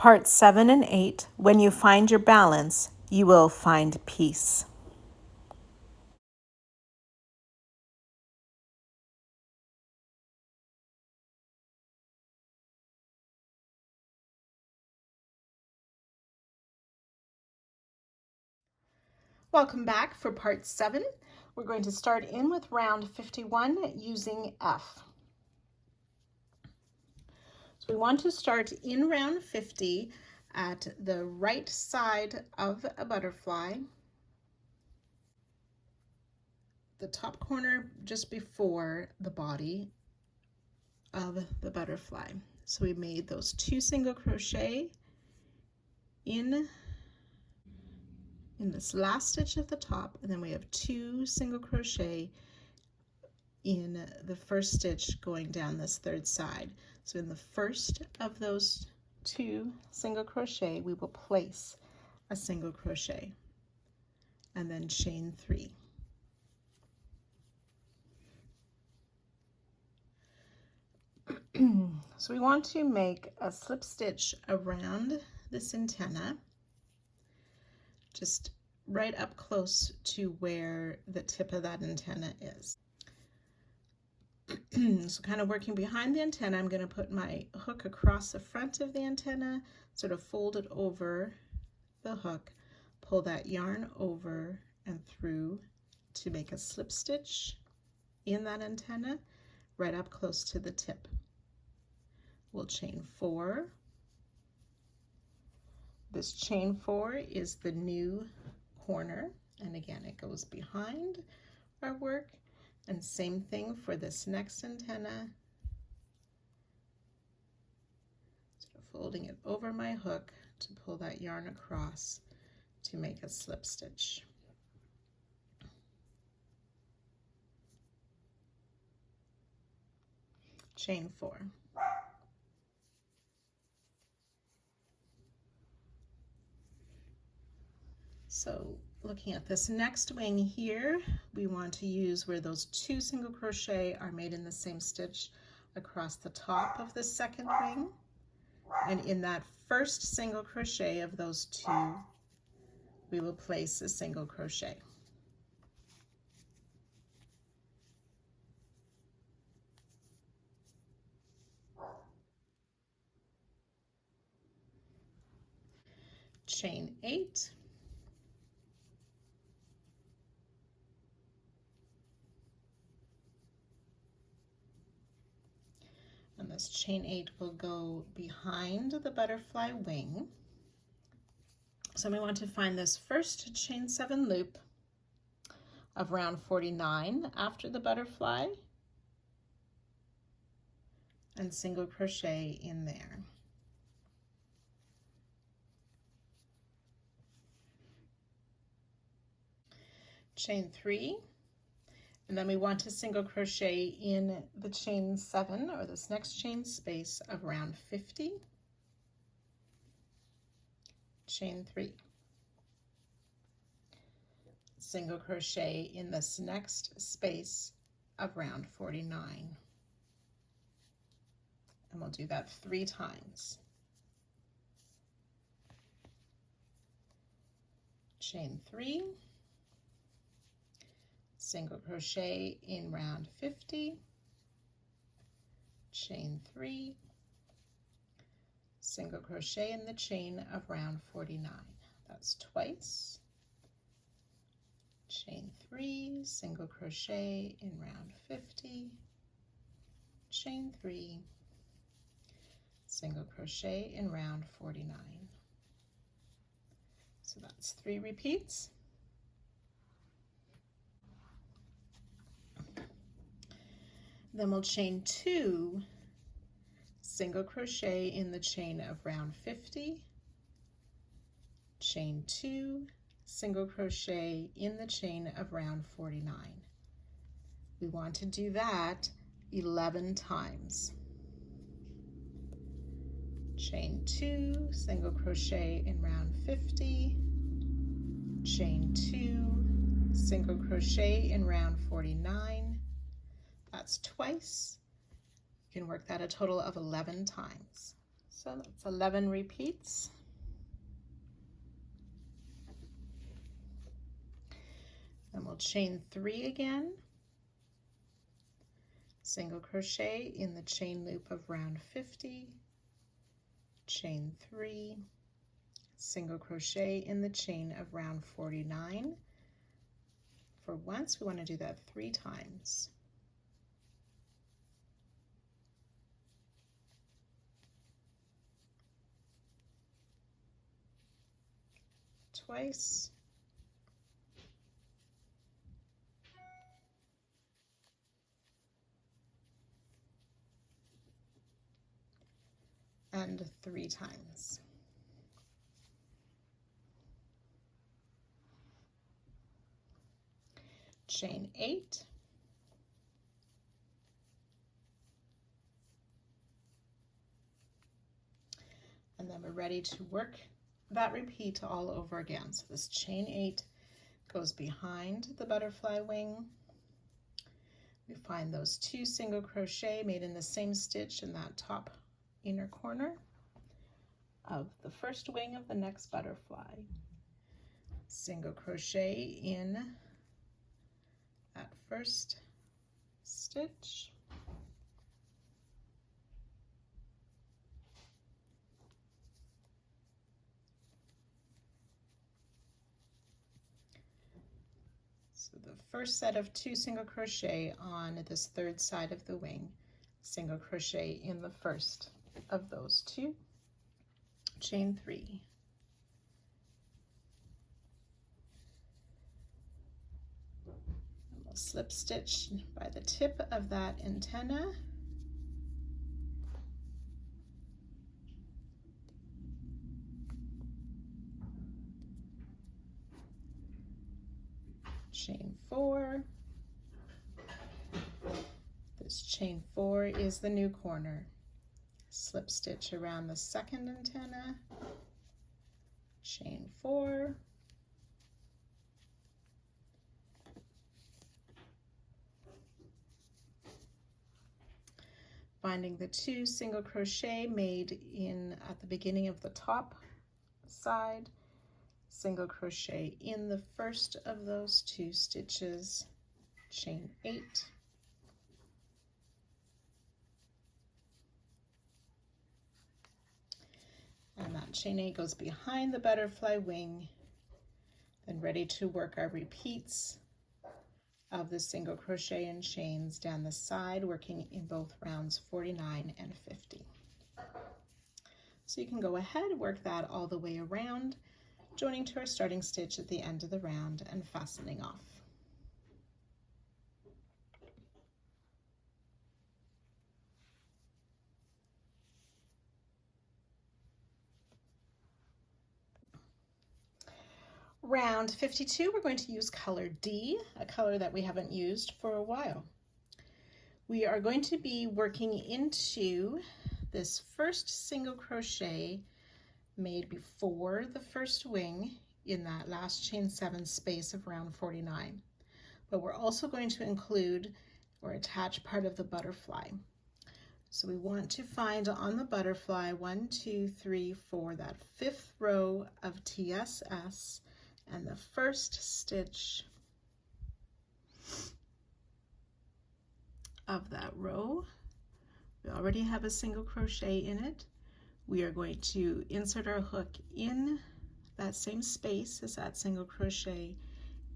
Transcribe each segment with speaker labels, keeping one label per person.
Speaker 1: Parts 7 and 8, when you find your balance, you will find peace. Welcome back for part 7. We're going to start in with round 51 using F. So we want to start in round 50 at the right side of a butterfly, the top corner just before the body of the butterfly. So we made those 2 single crochet in this last stitch at the top, and then we have 2 single crochet in the first stitch going down this third side. So in the first of those 2 single crochet, we will place a single crochet and then chain 3. So we want to make a slip stitch around this antenna, just right up close to where the tip of that antenna is. So kind of working behind the antenna, I'm going to put my hook across the front of the antenna, sort of fold it over the hook, pull that yarn over and through to make a slip stitch in that antenna right up close to the tip. We'll chain 4. This chain 4 is the new corner, and again it goes behind our work, and same thing for this next antenna. Sort of folding it over my hook to pull that yarn across to make a slip stitch. Chain 4. So looking at this next wing here, we want to use where those 2 single crochet are made in the same stitch across the top of the second wing, and in that first single crochet of those 2 we will place a single crochet. Chain 8. And this chain 8 will go behind the butterfly wing. So we want to find this first chain 7 loop of round 49 after the butterfly and single crochet in there. Chain 3, and then we want to single crochet in the chain 7, or this next chain space, of round 50. Chain 3. Single crochet in this next space of round 49. And we'll do that 3 times. Chain 3. Single crochet in round 50, chain 3, single crochet in the chain of round 49. That's twice. Chain 3, single crochet in round 50, chain 3, single crochet in round 49. So that's 3 repeats. Then we'll chain 2, single crochet in the chain of round 50, chain 2, single crochet in the chain of round 49. We want to do that 11 times. Chain 2, single crochet in round 50, chain 2, single crochet in round 49. That's twice. You can work that a total of 11 times. So that's 11 repeats. Then we'll chain 3 again, single crochet in the chain loop of round 50, chain 3, single crochet in the chain of round 49. For once, we want to do that 3 times. Twice. And 3 times. Chain 8. And then we're ready to work that repeat all over again. So this chain 8 goes behind the butterfly wing. We find those 2 single crochet made in the same stitch in that top inner corner of the first wing of the next butterfly. Single crochet in that first stitch. So the first set of 2 single crochet on this third side of the wing, single crochet in the first of those 2, chain 3. And we'll slip stitch by the tip of that antenna. Chain 4. This chain 4 is the new corner. Slip stitch around the second antenna, chain 4, finding the 2 single crochet made in at the beginning of the top side, single crochet in the first of those 2 stitches, chain 8, and that chain 8 goes behind the butterfly wing, then ready to work our repeats of the single crochet and chains down the side, working in both rounds 49 and 50. So you can go ahead and work that all the way around, joining to our starting stitch at the end of the round and fastening off. Round 52, we're going to use color D, a color that we haven't used for a while. We are going to be working into this first single crochet made before the first wing in that last chain 7 space of round 49. But we're also going to include or attach part of the butterfly. So we want to find on the butterfly 1, 2, 3, 4, that 5th row of TSS, and the first stitch of that row. We already have a single crochet in it. We are going to insert our hook in that same space as that single crochet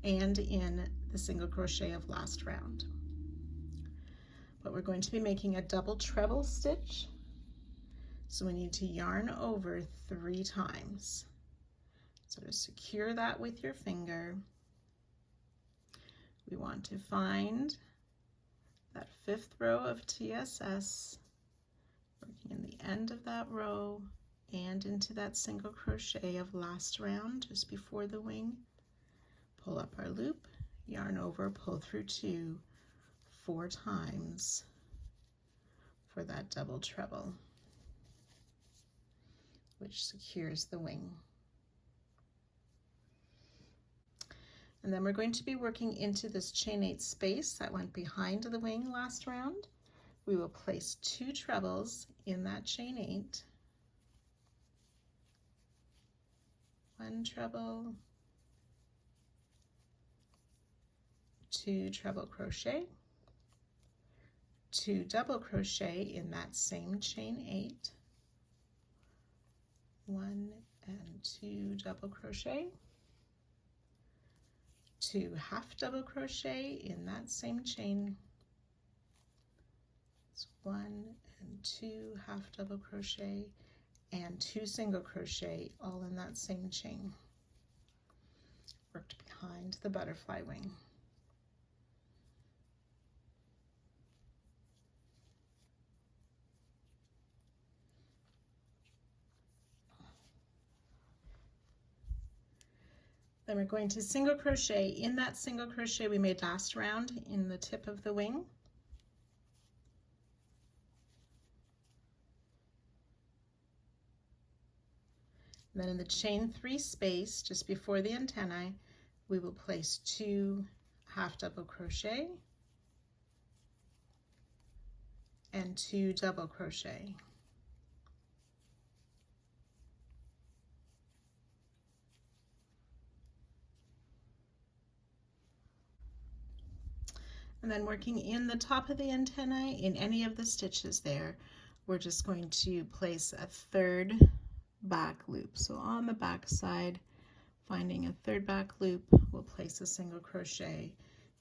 Speaker 1: and in the single crochet of last round. But we're going to be making a double treble stitch, so we need to yarn over 3 times. So to secure that with your finger, we want to find that 5th row of TSS, working in the end of that row and into that single crochet of last round just before the wing. Pull up our loop, yarn over, pull through 2 4 times for that double treble, which secures the wing. And then we're going to be working into this chain 8 space that went behind the wing last round. We will place 2 trebles in that chain 8, 1 treble, 2 treble crochet, 2 double crochet in that same chain 8, 1 and 2 double crochet, 2 half double crochet in that same chain. It's 1 and 2 half double crochet and 2 single crochet all in that same chain. Worked behind the butterfly wing. Then we're going to single crochet in that single crochet we made last round in the tip of the wing. Then in the chain 3 space just before the antennae, we will place 2 half double crochet and 2 double crochet. And then working in the top of the antennae, in any of the stitches there, we're just going to place a 3rd back loop. So on the back side, finding a 3rd back loop, we'll place a single crochet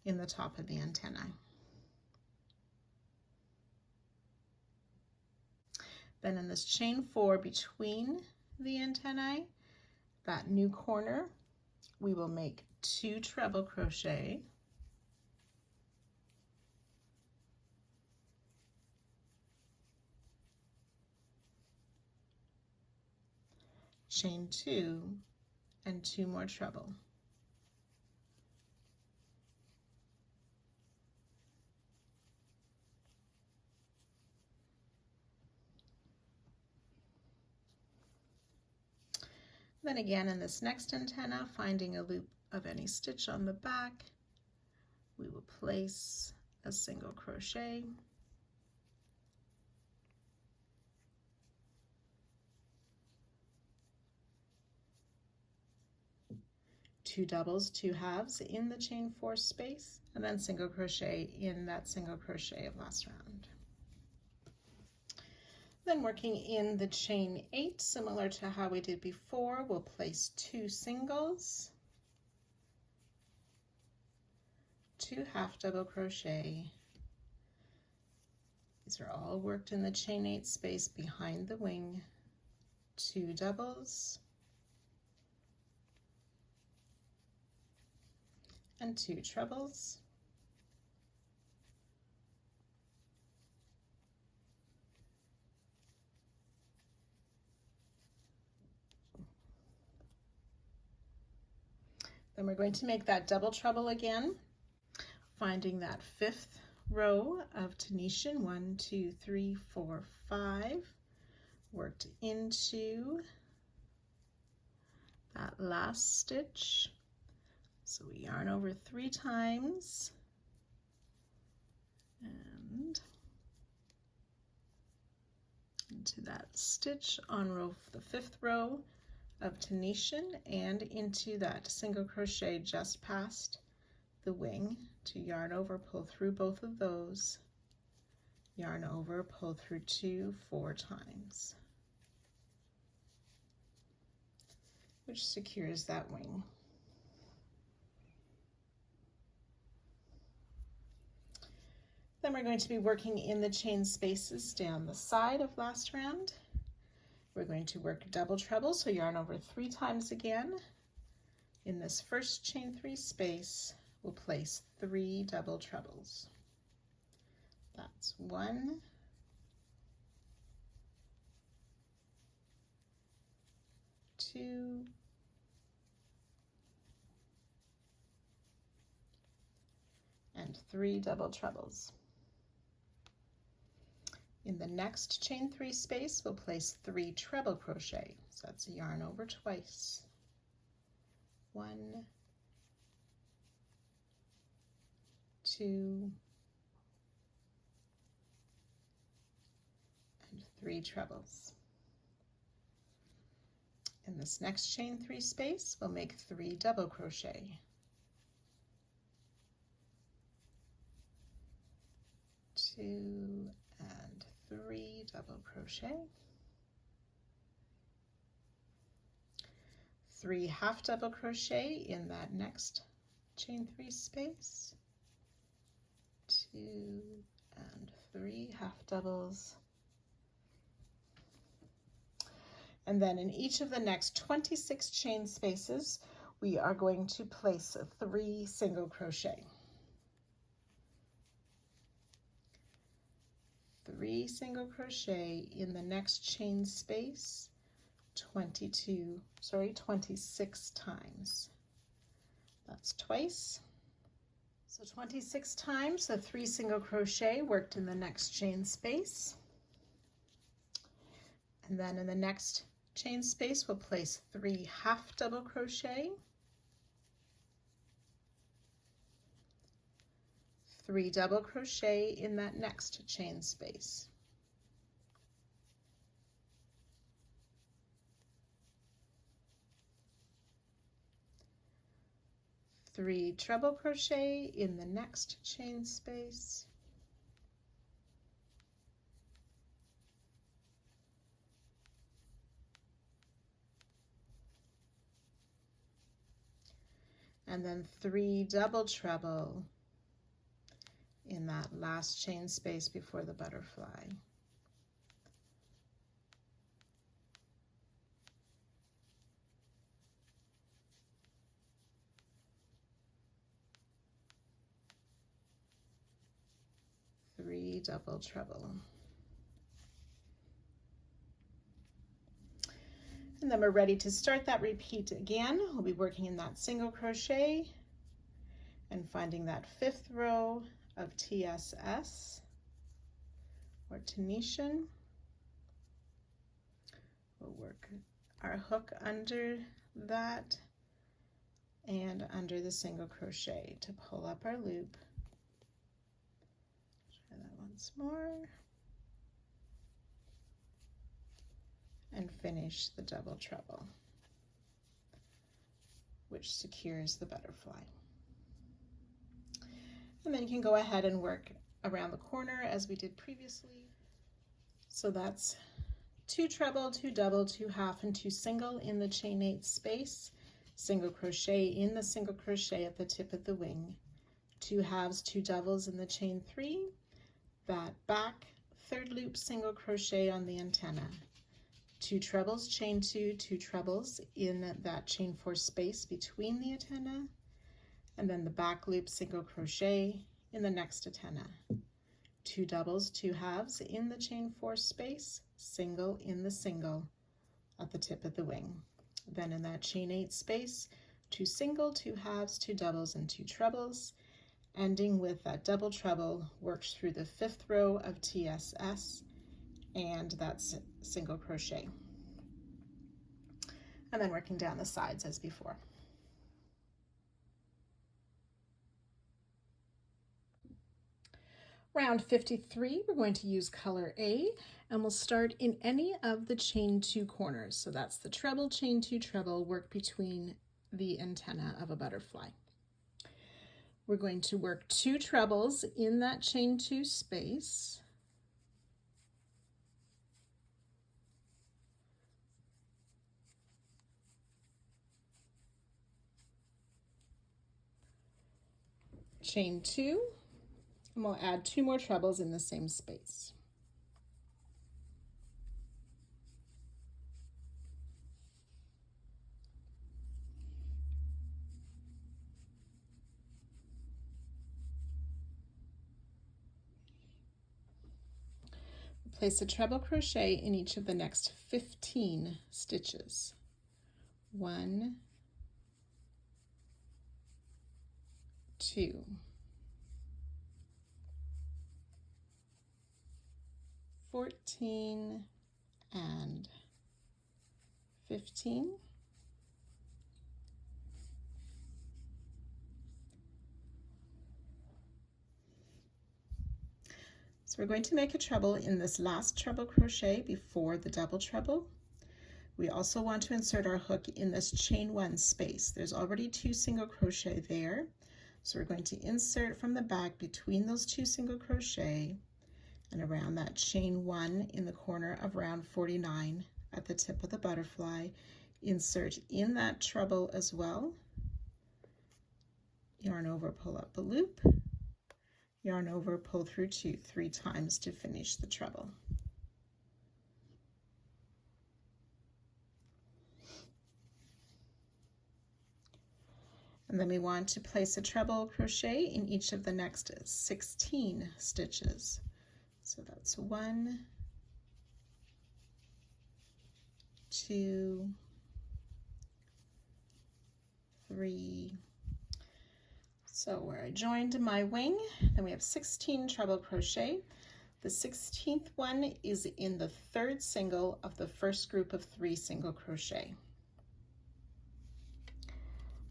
Speaker 1: in the top of the antennae. Then in this chain 4 between the antennae, that new corner, we will make 2 treble crochet, chain 2 and 2 more treble. Then again in this next antenna, finding a loop of any stitch on the back, we will place a single crochet, two doubles, 2 halves in the chain 4 space, and then single crochet in that single crochet of last round. Then working in the chain 8, similar to how we did before, we'll place 2 singles, 2 half double crochet. These are all worked in the chain 8 space behind the wing, 2 doubles, and 2 trebles. Then we're going to make that double treble again, finding that 5th row of Tunisian, 1, 2, 3, 4, 5, worked into that last stitch. So we yarn over 3 times and into that stitch on the 5th row of Tunisian and into that single crochet just past the wing to yarn over, pull through both of those, yarn over, pull through 2 4 times, which secures that wing. Then we're going to be working in the chain spaces down the side of last round. We're going to work double treble, so yarn over 3 times again. In this first chain 3 space, we'll place 3 double trebles. That's 1, 2, and 3 double trebles. In the next chain 3 space, we'll place 3 treble crochet. So that's a yarn over twice. 1, 2, and 3 trebles. In this next chain 3 space, we'll make 3 double crochet. 2 and 3 double crochet. 3 half double crochet in that next chain 3 space. 2 and 3 half doubles. And then in each of the next 26 chain spaces, we are going to place 3 single crochet. 3 single crochet in the next chain space 26 times. That's twice. So 26 times, so 3 single crochet worked in the next chain space. And then in the next chain space, we'll place 3 half double crochet, 3 double crochet in that next chain space. Three treble crochet in the next chain space. And then 3 double treble in that last chain space before the butterfly. Three double treble. And then we're ready to start that repeat again. We'll be working in that single crochet and finding that 5th row of TSS or Tunisian. We'll work our hook under that and under the single crochet to pull up our loop. Try that once more. And finish the double treble, which secures the butterfly. And then you can go ahead and work around the corner as we did previously. So that's 2 treble, 2 double, 2 half, and 2 single in the chain 8 space, single crochet in the single crochet at the tip of the wing, 2 halves, 2 doubles in the chain 3, that back 3rd loop single crochet on the antenna, 2 trebles, chain 2, 2 trebles in that chain 4 space between the antenna, and then the back loop single crochet in the next antenna, 2 doubles, 2 halves in the chain 4 space, single in the single at the tip of the wing. Then in that chain 8 space, 2 single, 2 halves, 2 doubles, and 2 trebles, ending with that double treble worked through the 5th row of TSS and that's single crochet, and then working down the sides as before. Round 53, we're going to use color A, and we'll start in any of the chain 2 corners. So that's the treble, chain 2, treble, work between the antenna of a butterfly. We're going to work 2 trebles in that chain 2 space. Chain 2, and we'll add 2 more trebles in the same space. Place a treble crochet in each of the next 15 stitches. 1, 2, 14 and 15. So we're going to make a treble in this last treble crochet before the double treble. We also want to insert our hook in this chain 1 space. There's already 2 single crochet there, so we're going to insert from the back between those 2 single crochet and around that chain 1 in the corner of round 49 at the tip of the butterfly. Insert in that treble as well. Yarn over, pull up a loop, yarn over, pull through 2 3 times to finish the treble. And then we want to place a treble crochet in each of the next 16 stitches. So that's 1, 2, 3. So where I joined my wing, then we have 16 treble crochet. The 16th one is in the 3rd single of the first group of 3 single crochet.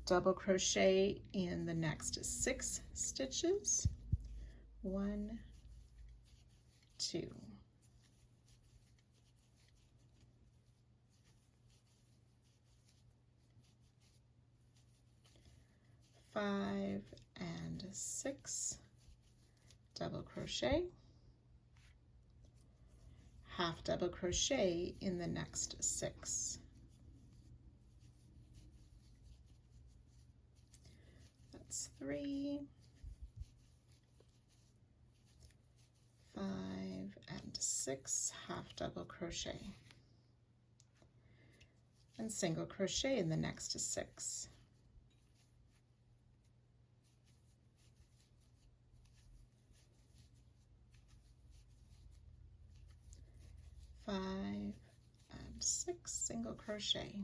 Speaker 1: Double crochet in the next 6 stitches. 1, 2. 5 and 6, double crochet, half double crochet in the next 6. That's 3, 5 and 6, half double crochet, and single crochet in the next 6. 5 and 6, single crochet.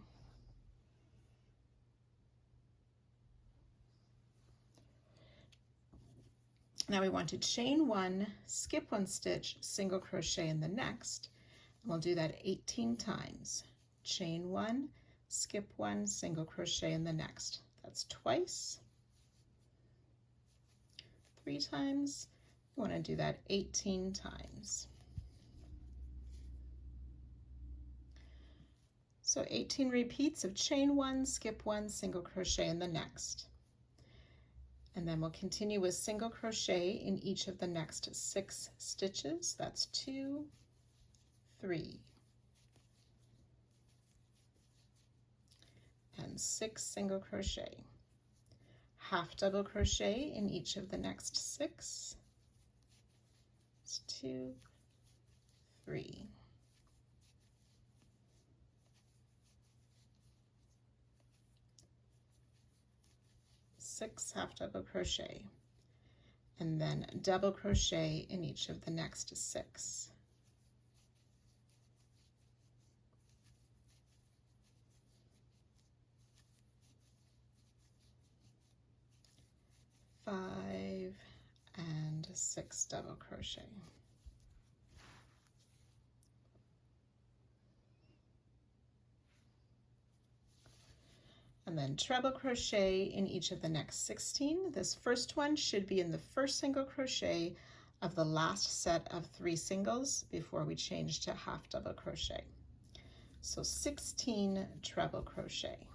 Speaker 1: Now we want to chain 1, skip 1 stitch, single crochet in the next, and we'll do that 18 times. Chain 1, skip 1, single crochet in the next. That's twice. 3 times. You want to do that 18 times. So 18 repeats of chain 1, skip 1, single crochet in the next. And then we'll continue with single crochet in each of the next 6 stitches. That's 2, 3, and 6 single crochet. Half double crochet in each of the next 6. It's 2, 3. 6 half double crochet, and then double crochet in each of the next 6. Five and 6 double crochet. And then treble crochet in each of the next 16. This first one should be in the first single crochet of the last set of 3 singles before we change to half double crochet. So 16 treble crochet.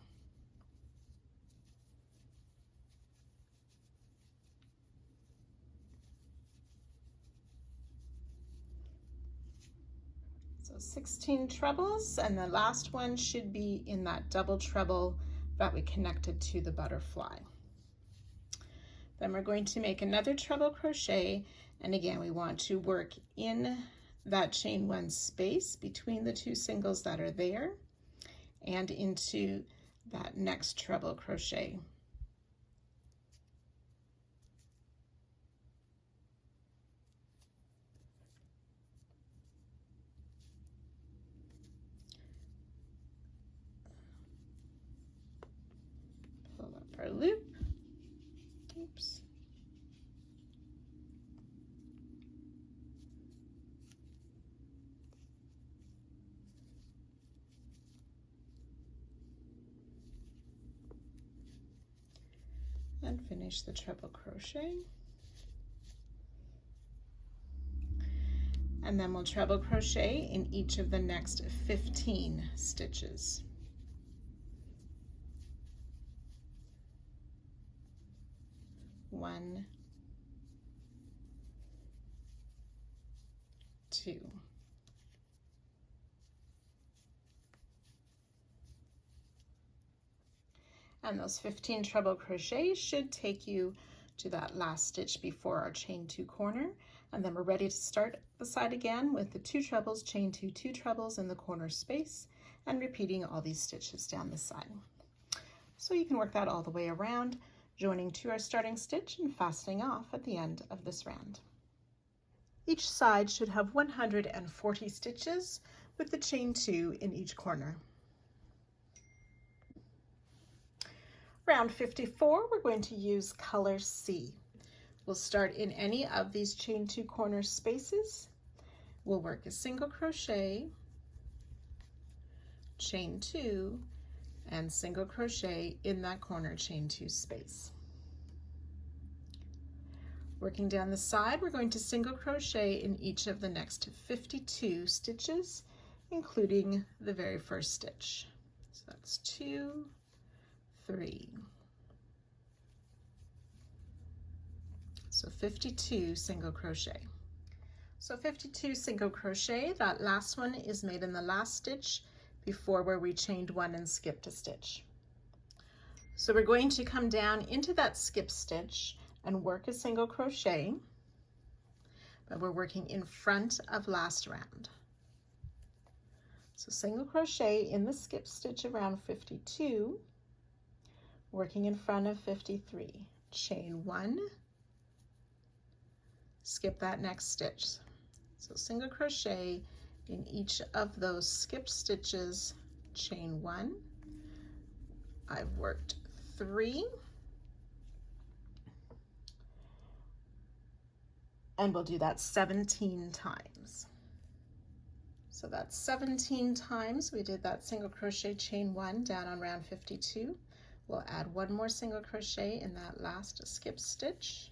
Speaker 1: So 16 trebles, and the last one should be in that double treble that we connected to the butterfly. Then we're going to make another treble crochet, and again we want to work in that chain 1 space between the 2 singles that are there and into that next treble crochet. Our loop. Oops. And finish the treble crochet. And then we'll treble crochet in each of the next 15 stitches. One, two. And those 15 treble crochets should take you to that last stitch before our chain 2 corner. And then we're ready to start the side again with the 2 trebles, chain 2, 2 trebles in the corner space, and repeating all these stitches down the side. So you can work that all the way around, joining to our starting stitch and fastening off at the end of this round. Each side should have 140 stitches with the chain 2 in each corner. Round 54, we're going to use color C. We'll start in any of these chain 2 corner spaces. We'll work a single crochet, chain 2, and single crochet in that corner chain 2 space. Working down the side, we're going to single crochet in each of the next 52 stitches, including the very first stitch. So that's 2, 3. So 52 single crochet. So 52 single crochet, that last one is made in the last stitch before where we chained 1 and skipped a stitch. So we're going to come down into that skip stitch and work a single crochet, but we're working in front of last round. So single crochet in the skip stitch around 52, working in front of 53, chain 1, skip that next stitch. So single crochet in each of those skip stitches, chain 1. I've worked 3, and we'll do that 17 times. So that's 17 times we did that single crochet, chain 1 down on round 52. We'll add 1 more single crochet in that last skip stitch,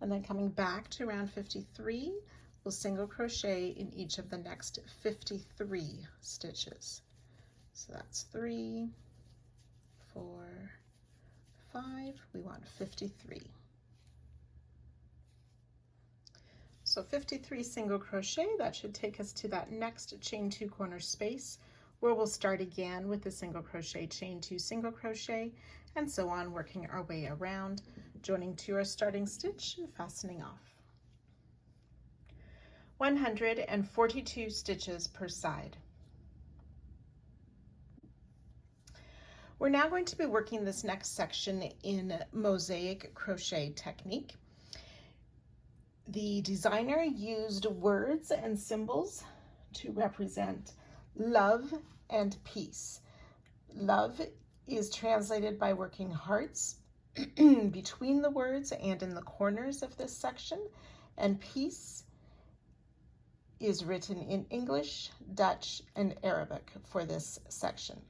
Speaker 1: and then coming back to round 53, we'll single crochet in each of the next 53 stitches. So that's 3, 4, 5, we want 53. So 53 single crochet, that should take us to that next chain 2 corner space, where we'll start again with the single crochet, chain 2 single crochet, and so on, working our way around, joining to our starting stitch and fastening off. 142 stitches per side. We're now going to be working this next section in mosaic crochet technique. The designer used words and symbols to represent love and peace. Love is translated by working hearts between the words and in the corners of this section, and peace is written in English, Dutch, and Arabic for this section.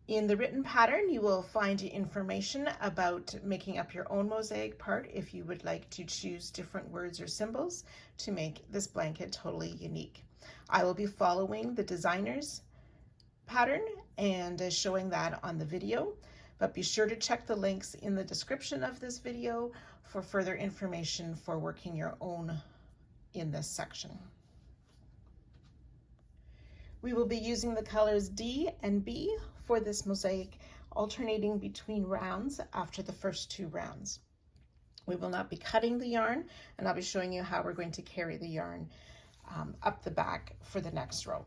Speaker 1: In the written pattern, you will find information about making up your own mosaic part if you would like to choose different words or symbols to make this blanket totally unique. I will be following the designer's pattern and showing that on the video, but be sure to check the links in the description of this video for further information for working your own in this section. We will be using the colors D and B for this mosaic, alternating between rounds after the first 2 rounds. We will not be cutting the yarn, and I'll be showing you how we're going to carry the yarn up the back for the next row.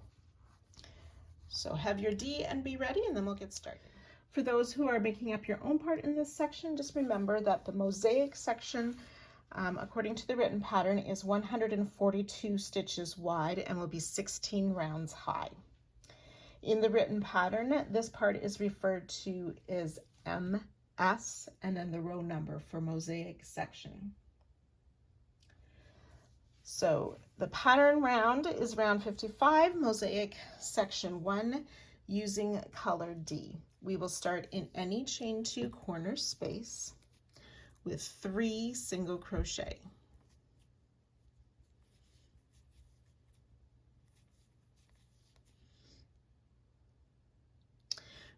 Speaker 1: So have your D and B ready, and then we'll get started. For those who are making up your own part in this section, just remember that the mosaic section, according to the written pattern, is 142 stitches wide and will be 16 rounds high. In the written pattern, this part is referred to as MS and then the row number for mosaic section. So the pattern round is round 55, mosaic section 1, using color D. We will start in any chain 2 corner space with 3 single crochet.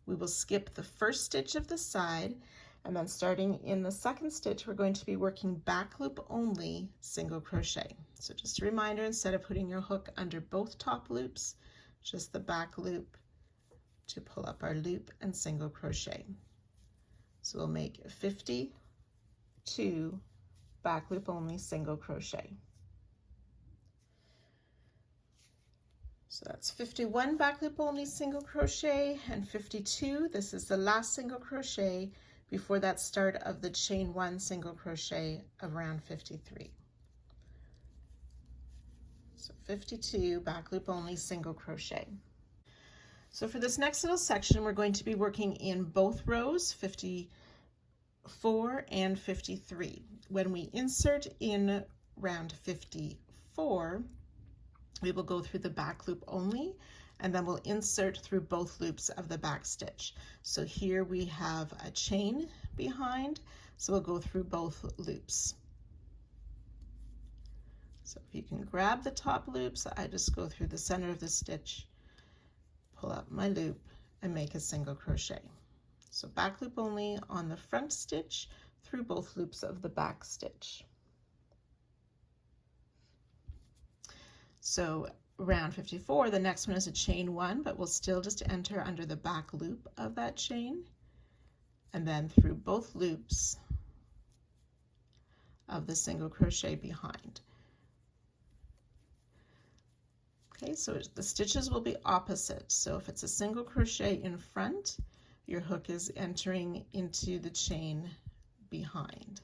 Speaker 1: We will skip the first stitch of the side, and then starting in the second stitch, we're going to be working back loop only single crochet. So just a reminder, instead of putting your hook under both top loops, just the back loop to pull up our loop and single crochet. So we'll make 52 back loop only single crochet. So that's 51 back loop only single crochet and 52. This is the last single crochet before that start of the chain 1 single crochet of round 53. So 52 back loop only single crochet. So for this next little section, we're going to be working in both rows, 54 and 53. When we insert in round 54, we will go through the back loop only, and then we'll insert through both loops of the back stitch. So here we have a chain behind, so we'll go through both loops. So if you can grab the top loops, I just go through the center of the stitch, pull up my loop, and make a single crochet. So back loop only on the front stitch through both loops of the back stitch. So round 54, the next one is a chain 1, but we'll still just enter under the back loop of that chain, and then through both loops of the single crochet behind. Okay, so the stitches will be opposite. So if it's a single crochet in front, your hook is entering into the chain behind.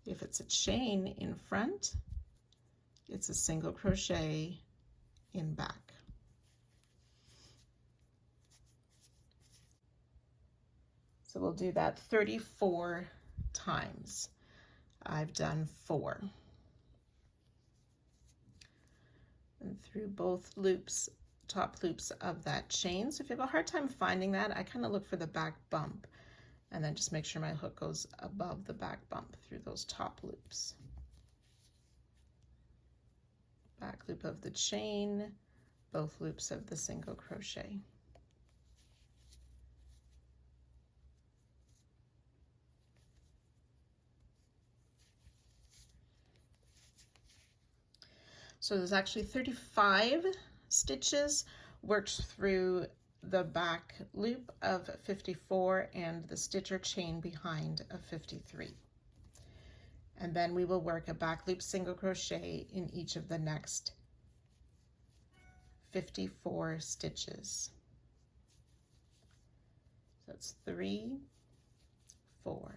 Speaker 1: If it's a chain in front, it's a single crochet in back. So we'll do that 34 times. I've done 4. And through both loops, top loops of that chain. So if you have a hard time finding that, I kind of look for the back bump and then just make sure my hook goes above the back bump through those top loops. Back loop of the chain, both loops of the single crochet. So there's actually 35 stitches worked through the back loop of 54 and the stitch or chain behind of 53. And then we will work a back loop single crochet in each of the next 54 stitches. So that's 3, 4.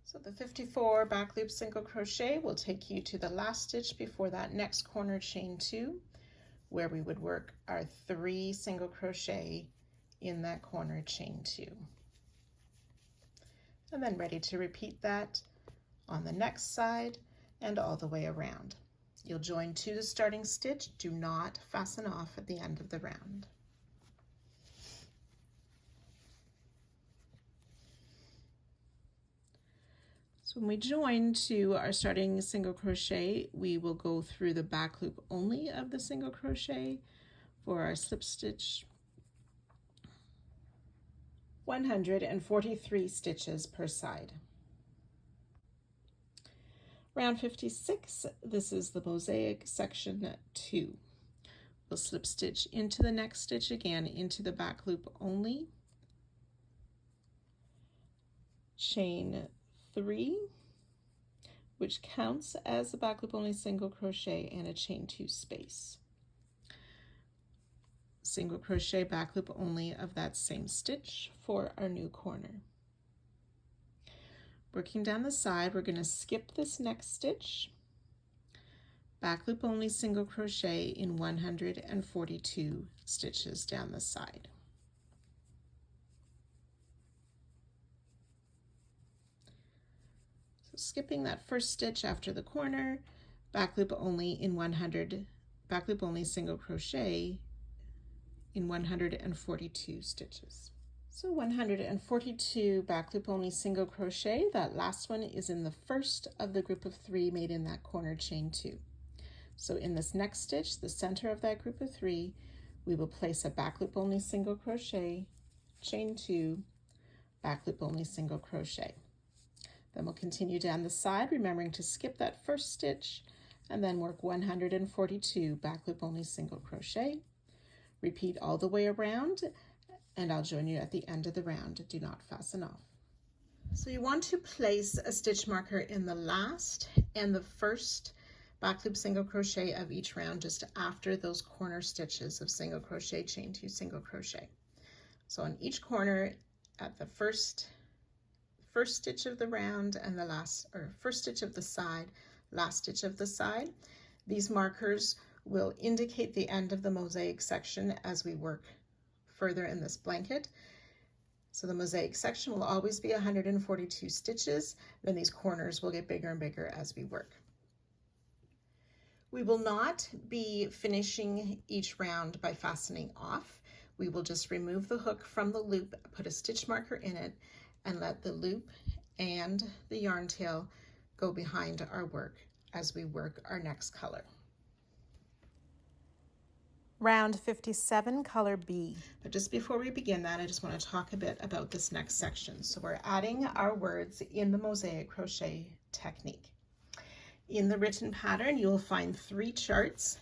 Speaker 1: So the 54 back loop single crochet will take you to the last stitch before that next corner chain 2, where we would work our 3 single crochet in that corner chain 2. And then ready to repeat that on the next side and all the way around. You'll join to the starting stitch. Do not fasten off at the end of the round. So when we join to our starting single crochet, we will go through the back loop only of the single crochet for our slip stitch. 143 stitches per side. Round 56, this is the Mosaic section 2. We'll slip stitch into the next stitch again into the back loop only, chain 3, which counts as a back loop only single crochet, and a chain 2 space. Single crochet back loop only of that same stitch for our new corner. Working down the side, we're going to skip this next stitch, back loop only single crochet in 142 stitches down the side. So skipping that first stitch after the corner, back loop only in 100, back loop only single crochet in 142 stitches. So 142 back loop only single crochet. That last one is in the first of the group of 3 made in that corner chain 2. So in this next stitch, the center of that group of 3, we will place a back loop only single crochet, chain 2, back loop only single crochet. Then we'll continue down the side, remembering to skip that first stitch, and then work 142 back loop only single crochet. Repeat all the way around, and I'll join you at the end of the round. Do not fasten off. So you want to place a stitch marker in the last and the first back loop single crochet of each round, just after those corner stitches of single crochet, chain 2, single crochet. So on each corner, at the first stitch of the round and the last, or first stitch of the side, last stitch of the side, these markers will indicate the end of the mosaic section as we work further in this blanket. So the mosaic section will always be 142 stitches, then these corners will get bigger and bigger as we work. We will not be finishing each round by fastening off. We will just remove the hook from the loop, put a stitch marker in it, and let the loop and the yarn tail go behind our work as we work our next color.
Speaker 2: Round 57, color B.
Speaker 1: But just before we begin that, I just want to talk a bit about this next section. So we're adding our words in the mosaic crochet technique. In the written pattern, you'll find 3 charts.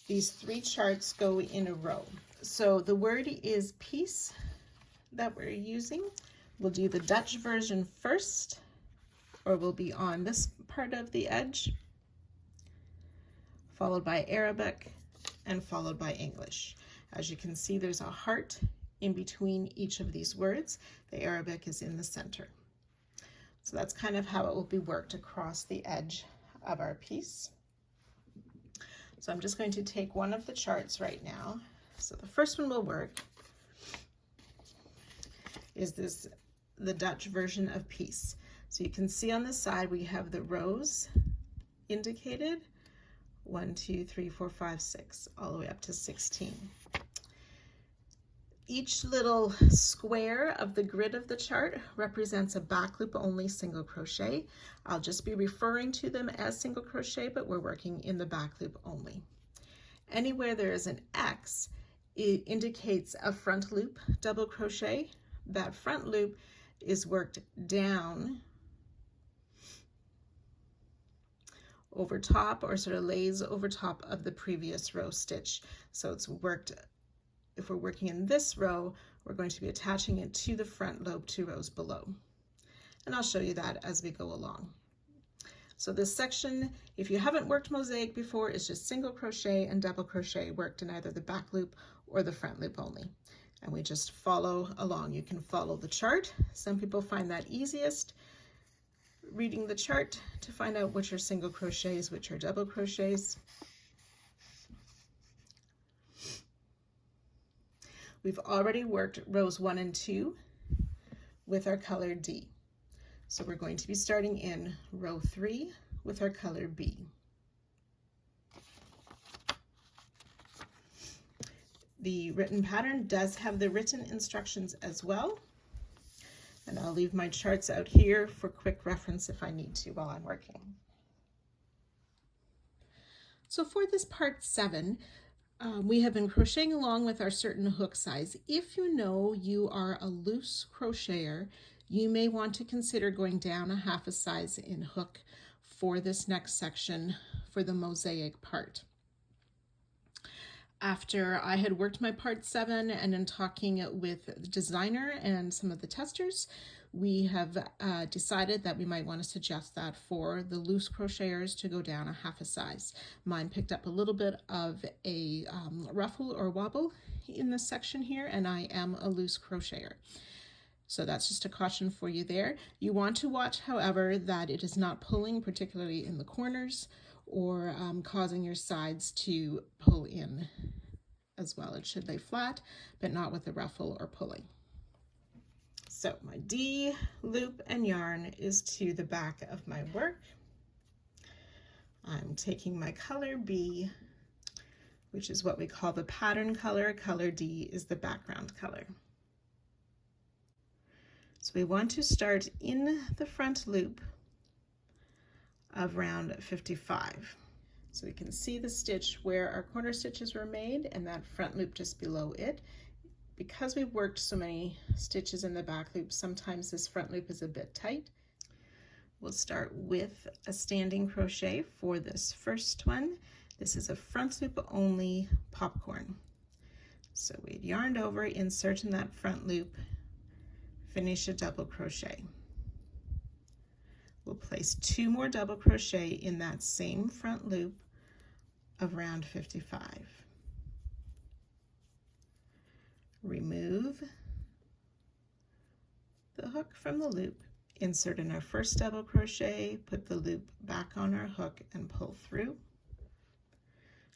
Speaker 1: These 3 charts go in a row. So the word is piece that we're using. We'll do the Dutch version first, or we'll be on this part of the edge, followed by Arabic, and followed by English. As you can see, there's a heart in between each of these words. The Arabic is in the center. So that's kind of how it will be worked across the edge of our piece. So I'm just going to take one of the charts right now. So the first one will work is the Dutch version of piece. So you can see on the side we have the rows indicated, 1, 2, 3, 4, 5, 6, all the way up to 16. Each little square of the grid of the chart represents a back loop only single crochet. I'll just be referring to them as single crochet, but we're working in the back loop only. Anywhere there is an X, it indicates a front loop double crochet. That front loop is worked down over top, or sort of lays over top of the previous row stitch. So it's worked, if we're working in this row, we're going to be attaching it to the front loop 2 rows below. And I'll show you that as we go along. So this section, if you haven't worked mosaic before, is just single crochet and double crochet worked in either the back loop or the front loop only. And we just follow along. You can follow the chart. Some people find that easiest, reading the chart to find out which are single crochets, which are double crochets. We've already worked rows 1 and 2 with our color D. So we're going to be starting in row 3 with our color B. The written pattern does have the written instructions as well. And I'll leave my charts out here for quick reference if I need to while I'm working. So for this part 7, we have been crocheting along with our certain hook size. If you know you are a loose crocheter, you may want to consider going down a half a size in hook for this next section for the mosaic part. After I had worked my part 7 and in talking with the designer and some of the testers, we have decided that we might want to suggest that for the loose crocheters to go down a half a size. Mine picked up a little bit of a ruffle or wobble in this section here, and I am a loose crocheter. So that's just a caution for you there. You want to watch, however, that it is not pulling, particularly in the corners, or causing your sides to pull in as well. It should lay flat, but not with a ruffle or pulling. So my D loop and yarn is to the back of my work. I'm taking my color B, which is what we call the pattern color. Color D is the background color. So we want to start in the front loop of round 55. So we can see the stitch where our corner stitches were made and that front loop just below it. Because we've worked so many stitches in the back loop, sometimes this front loop is a bit tight. We'll start with a standing crochet for this first one. This is a front loop only popcorn. So we'd yarned over, insert in that front loop, finish a double crochet. We'll place 2 more double crochet in that same front loop of round 55. Remove the hook from the loop, insert in our first double crochet, put the loop back on our hook and pull through.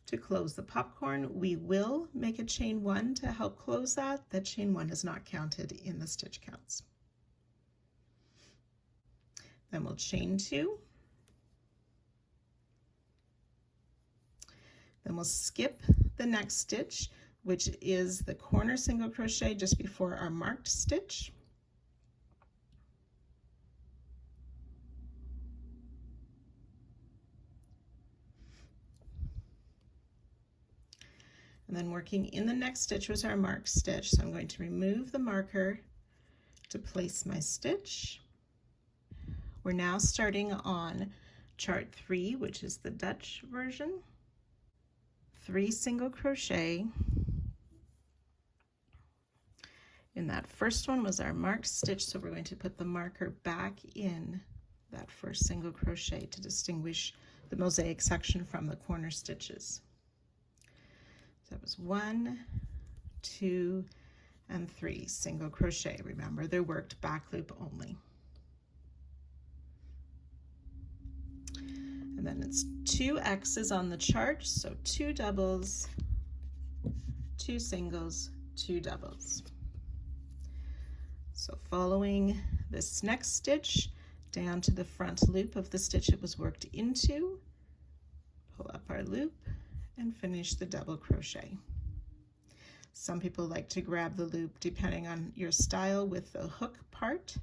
Speaker 1: To close the popcorn, we will make a chain 1 to help close that. That chain 1 is not counted in the stitch counts. Then we'll chain 2. Then we'll skip the next stitch, which is the corner single crochet just before our marked stitch. And then working in the next stitch was our marked stitch. So I'm going to remove the marker to place my stitch. We're now starting on chart 3, which is the Dutch version. 3 single crochet. In that first one was our marked stitch, so we're going to put the marker back in that first single crochet to distinguish the mosaic section from the corner stitches. So that was 1, 2, and 3 single crochet. Remember, they're worked back loop only. And then it's 2 X's on the chart, so 2 doubles, 2 singles, 2 doubles. So following this next stitch down to the front loop of the stitch it was worked into, pull up our loop and finish the double crochet. Some people like to grab the loop depending on your style with the hook part.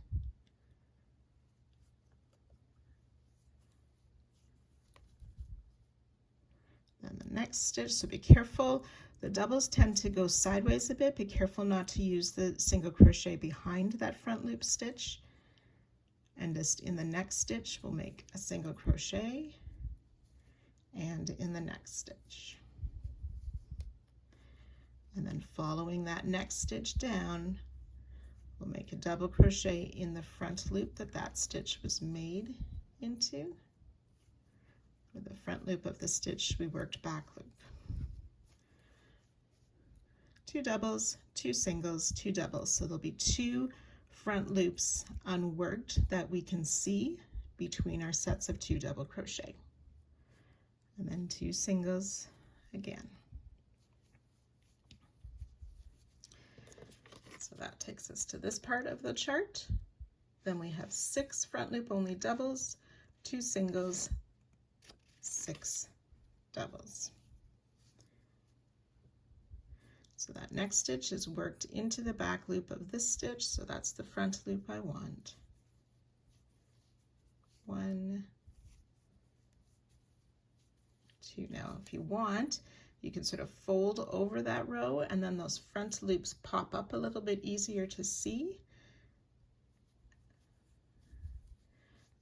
Speaker 1: Then the next stitch, so be careful. The doubles tend to go sideways a bit. Be careful not to use the single crochet behind that front loop stitch. And just in the next stitch, we'll make a single crochet, and in the next stitch. And then following that next stitch down, we'll make a double crochet in the front loop that stitch was made into. For the front loop of the stitch we worked back loop. 2 doubles, 2 singles, 2 doubles. So there'll be 2 front loops unworked that we can see between our sets of 2 double crochet. And then 2 singles again. So that takes us to this part of the chart. Then we have 6 front loop only doubles, 2 singles, 6 doubles. So that next stitch is worked into the back loop of this stitch, so that's the front loop I want. 1, 2. Now if you want, you can sort of fold over that row and then those front loops pop up a little bit easier to see.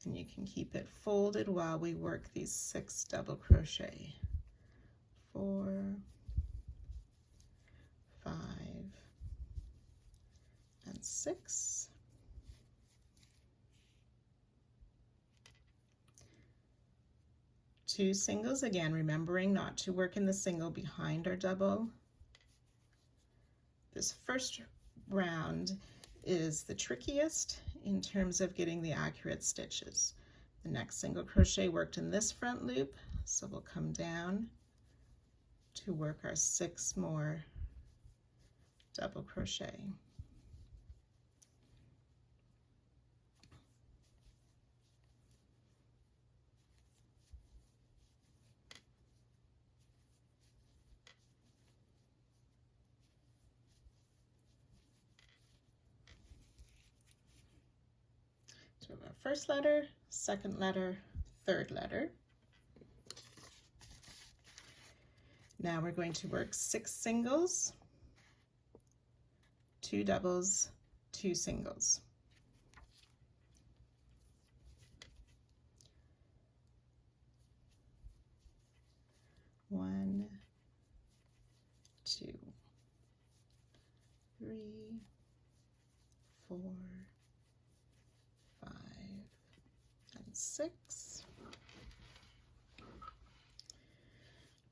Speaker 1: And you can keep it folded while we work these 6 double crochet. 4, 5, and 6. Two singles, again remembering not to work in the single behind our double. This first round is the trickiest in terms of getting the accurate stitches. The next single crochet worked in this front loop, so we'll come down to work our 6 more double crochet. first letter, second letter, third letter. Now we're going to work 6 singles, 2 doubles, 2 singles. One, 2, 3, 4, 5, and 6.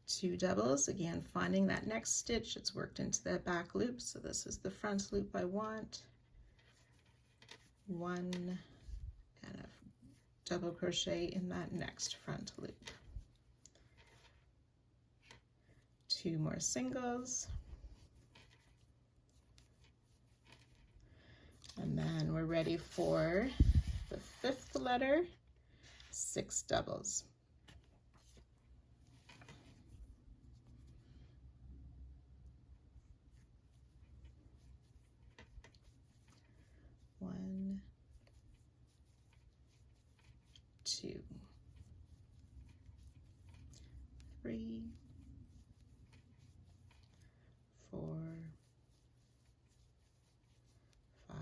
Speaker 1: 2 doubles, again finding that next stitch. It's worked into the back loop, so this is the front loop I want. 1 and a double crochet in that next front loop. 2 more singles, and then we're ready for the 5th letter, 6 doubles. One, 2, 3, 4, 5,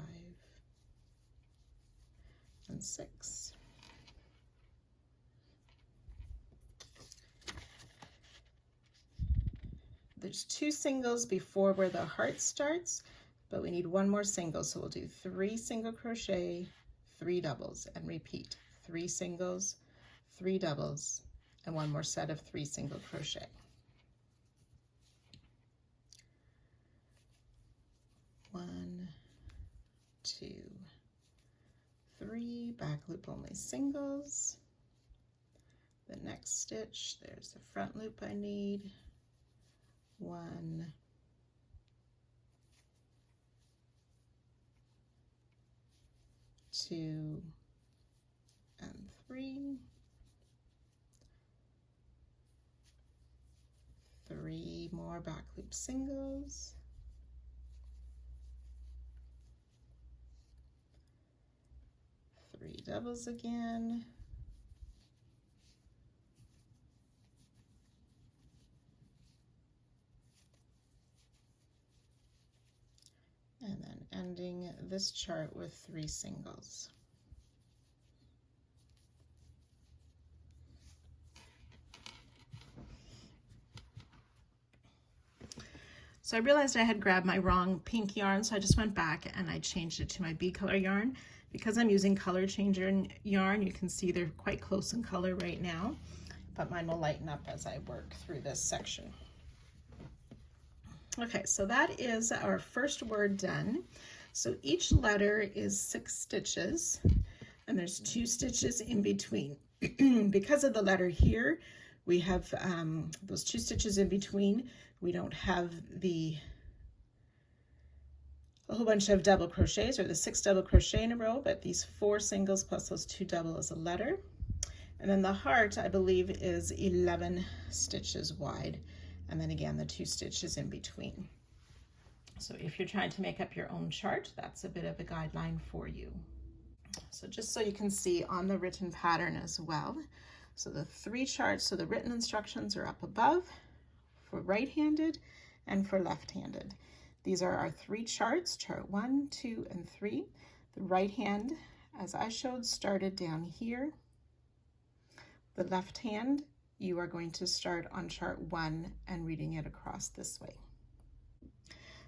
Speaker 1: and 6. There's 2 singles before where the heart starts, but we need 1 more single, so we'll do 3 single crochet, 3 doubles, and repeat 3 singles, 3 doubles, and 1 more set of 3 single crochet. 1, 2, 3, back loop only singles. The next stitch, there's the front loop I need. 1, 2, and 3. 3 more back loop singles. 3 doubles again. And then ending this chart with 3 singles. So I realized I had grabbed my wrong pink yarn, so I just went back and I changed it to my B color yarn. Because I'm using color changer yarn, you can see they're quite close in color right now, but mine will lighten up as I work through this section. Okay, so that is our first word done. So each letter is 6 stitches, and there's 2 stitches in between. Because of the letter here, we have those 2 stitches in between. We don't have a whole bunch of double crochets, or the 6 double crochet in a row, but these 4 singles plus those 2 double is a letter. And then the heart, I believe, is 11 stitches wide. And then again, the 2 stitches in between. So if you're trying to make up your own chart, that's a bit of a guideline for you. So just so you can see on the written pattern as well. So the 3 charts, so the written instructions are up above for right-handed and for left-handed. These are our 3 charts, chart 1, 2, and 3. The right hand, as I showed, started down here. The left hand, you are going to start on chart 1 and reading it across this way.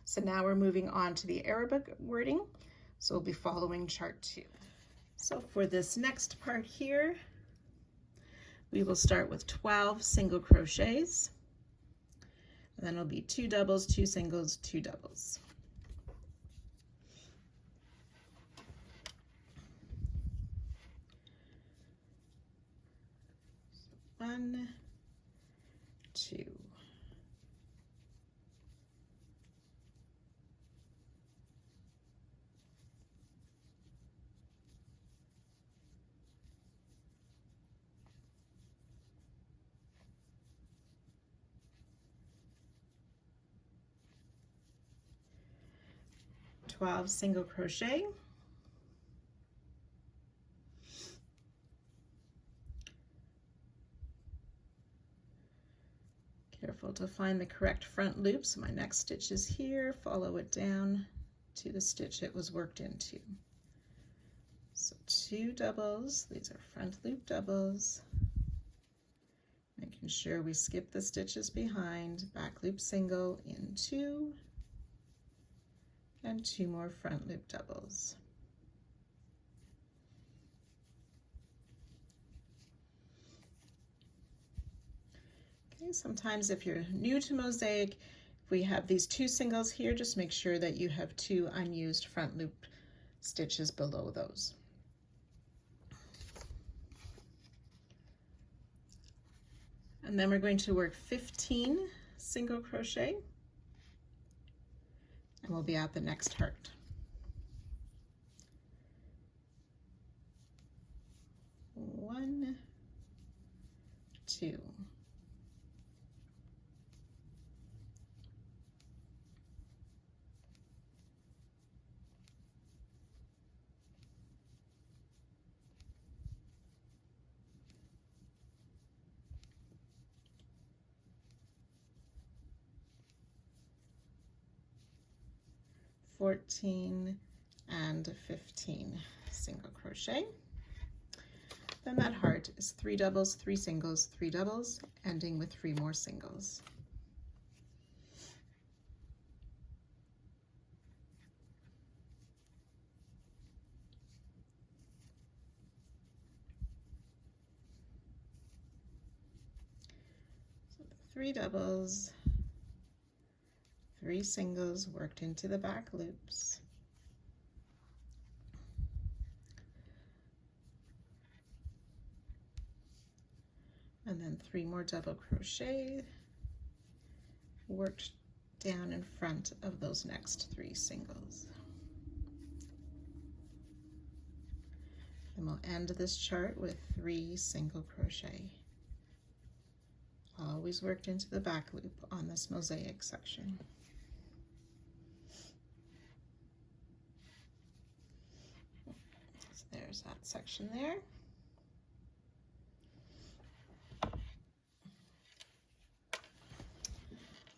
Speaker 1: So now we're moving on to the Arabic wording. So we'll be following chart 2. So for this next part here, we will start with 12 single crochets. And then it'll be 2 doubles, 2 singles, 2 doubles. So 1, 2. 12 single crochet, able to find the correct front loop. So my next stitch is here, follow it down to the stitch it was worked into. So 2 doubles, these are front loop doubles. Making sure we skip the stitches behind, back loop single in 2, and 2 more front loop doubles. Okay, sometimes if you're new to Mosaic, if we have these 2 singles here, just make sure that you have 2 unused front loop stitches below those. And then we're going to work 15 single crochet, and we'll be at the next heart. 1, 2. 14 and 15 single crochet. Then that heart is 3 doubles, 3 singles, 3 doubles, ending with 3 more singles. So 3 doubles, 3 singles worked into the back loops. And then 3 more double crochet worked down in front of those next 3 singles. And we'll end this chart with 3 single crochet. Always worked into the back loop on this mosaic section. So there's that section there.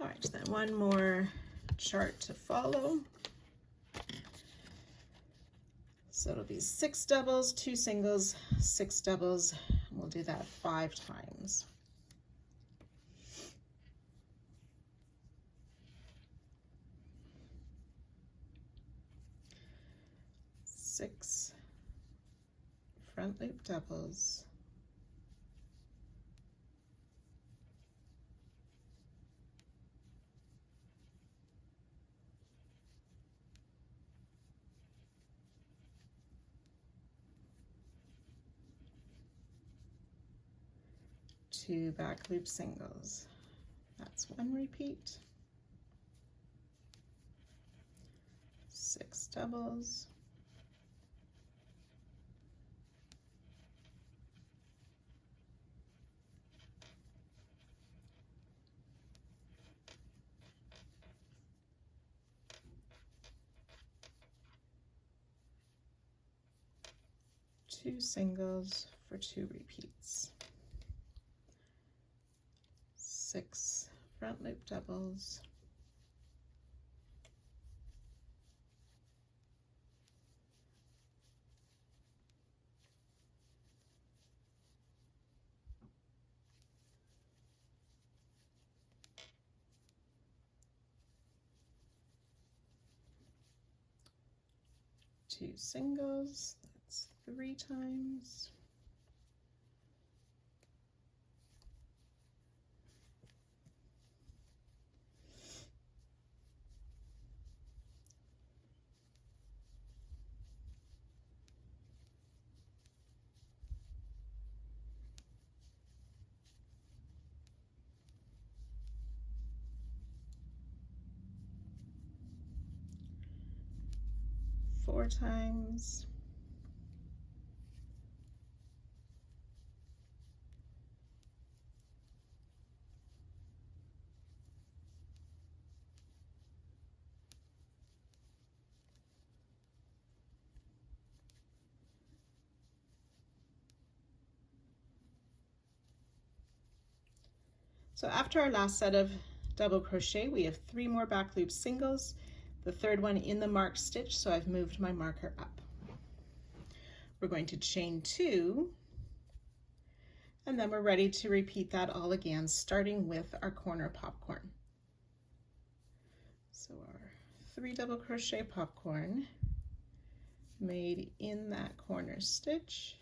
Speaker 1: All right, then one more chart to follow. So it'll be 6 doubles, 2 singles, 6 doubles. We'll do that 5 times. Six front loop doubles, two back loop singles. That's 1 repeat. 6 doubles, two singles for 2 repeats. 6 front loop doubles, two singles, that's 3 times. Four times. So after our last set of double crochet, we have 3 more back loop singles, the third one in the marked stitch, so I've moved my marker up. We're going to chain 2, and then we're ready to repeat that all again, starting with our corner popcorn. So our 3 double crochet popcorn made in that corner stitch.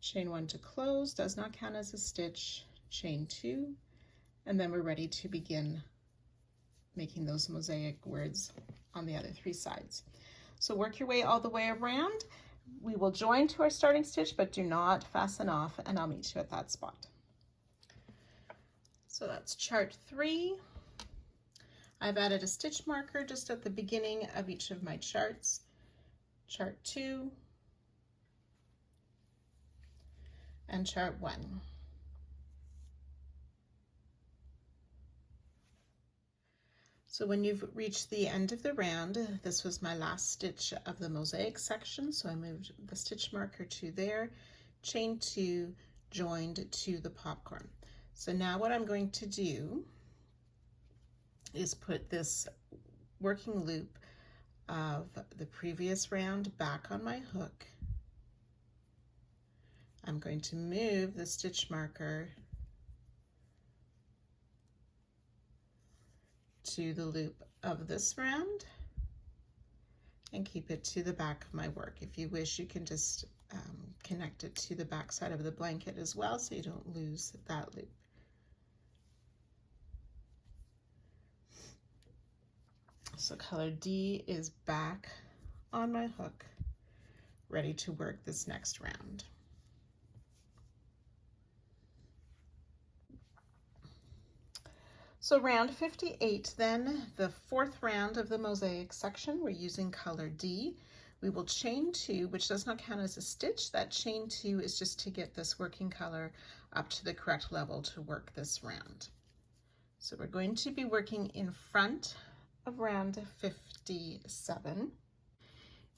Speaker 1: Chain 1 to close, does not count as a stitch, chain 2, and then we're ready to begin making those mosaic words on the other 3 sides. So work your way all the way around. We will join to our starting stitch, but do not fasten off, and I'll meet you at that spot. So that's chart 3. I've added a stitch marker just at the beginning of each of my charts. Chart 2 and chart 1. So when you've reached the end of the round, this was my last stitch of the mosaic section, so I moved the stitch marker to there, chain 2, joined to the popcorn. So now what I'm going to do is put this working loop of the previous round back on my hook. I'm going to move the stitch marker to the loop of this round and keep it to the back of my work. If you wish, you can just connect it to the back side of the blanket as well, so you don't lose that loop. So color D is back on my hook, ready to work this next round. So round 58 then, the 4th round of the mosaic section, we're using color D. We will chain 2, which does not count as a stitch. That chain 2 is just to get this working color up to the correct level to work this round. So we're going to be working in front of round 57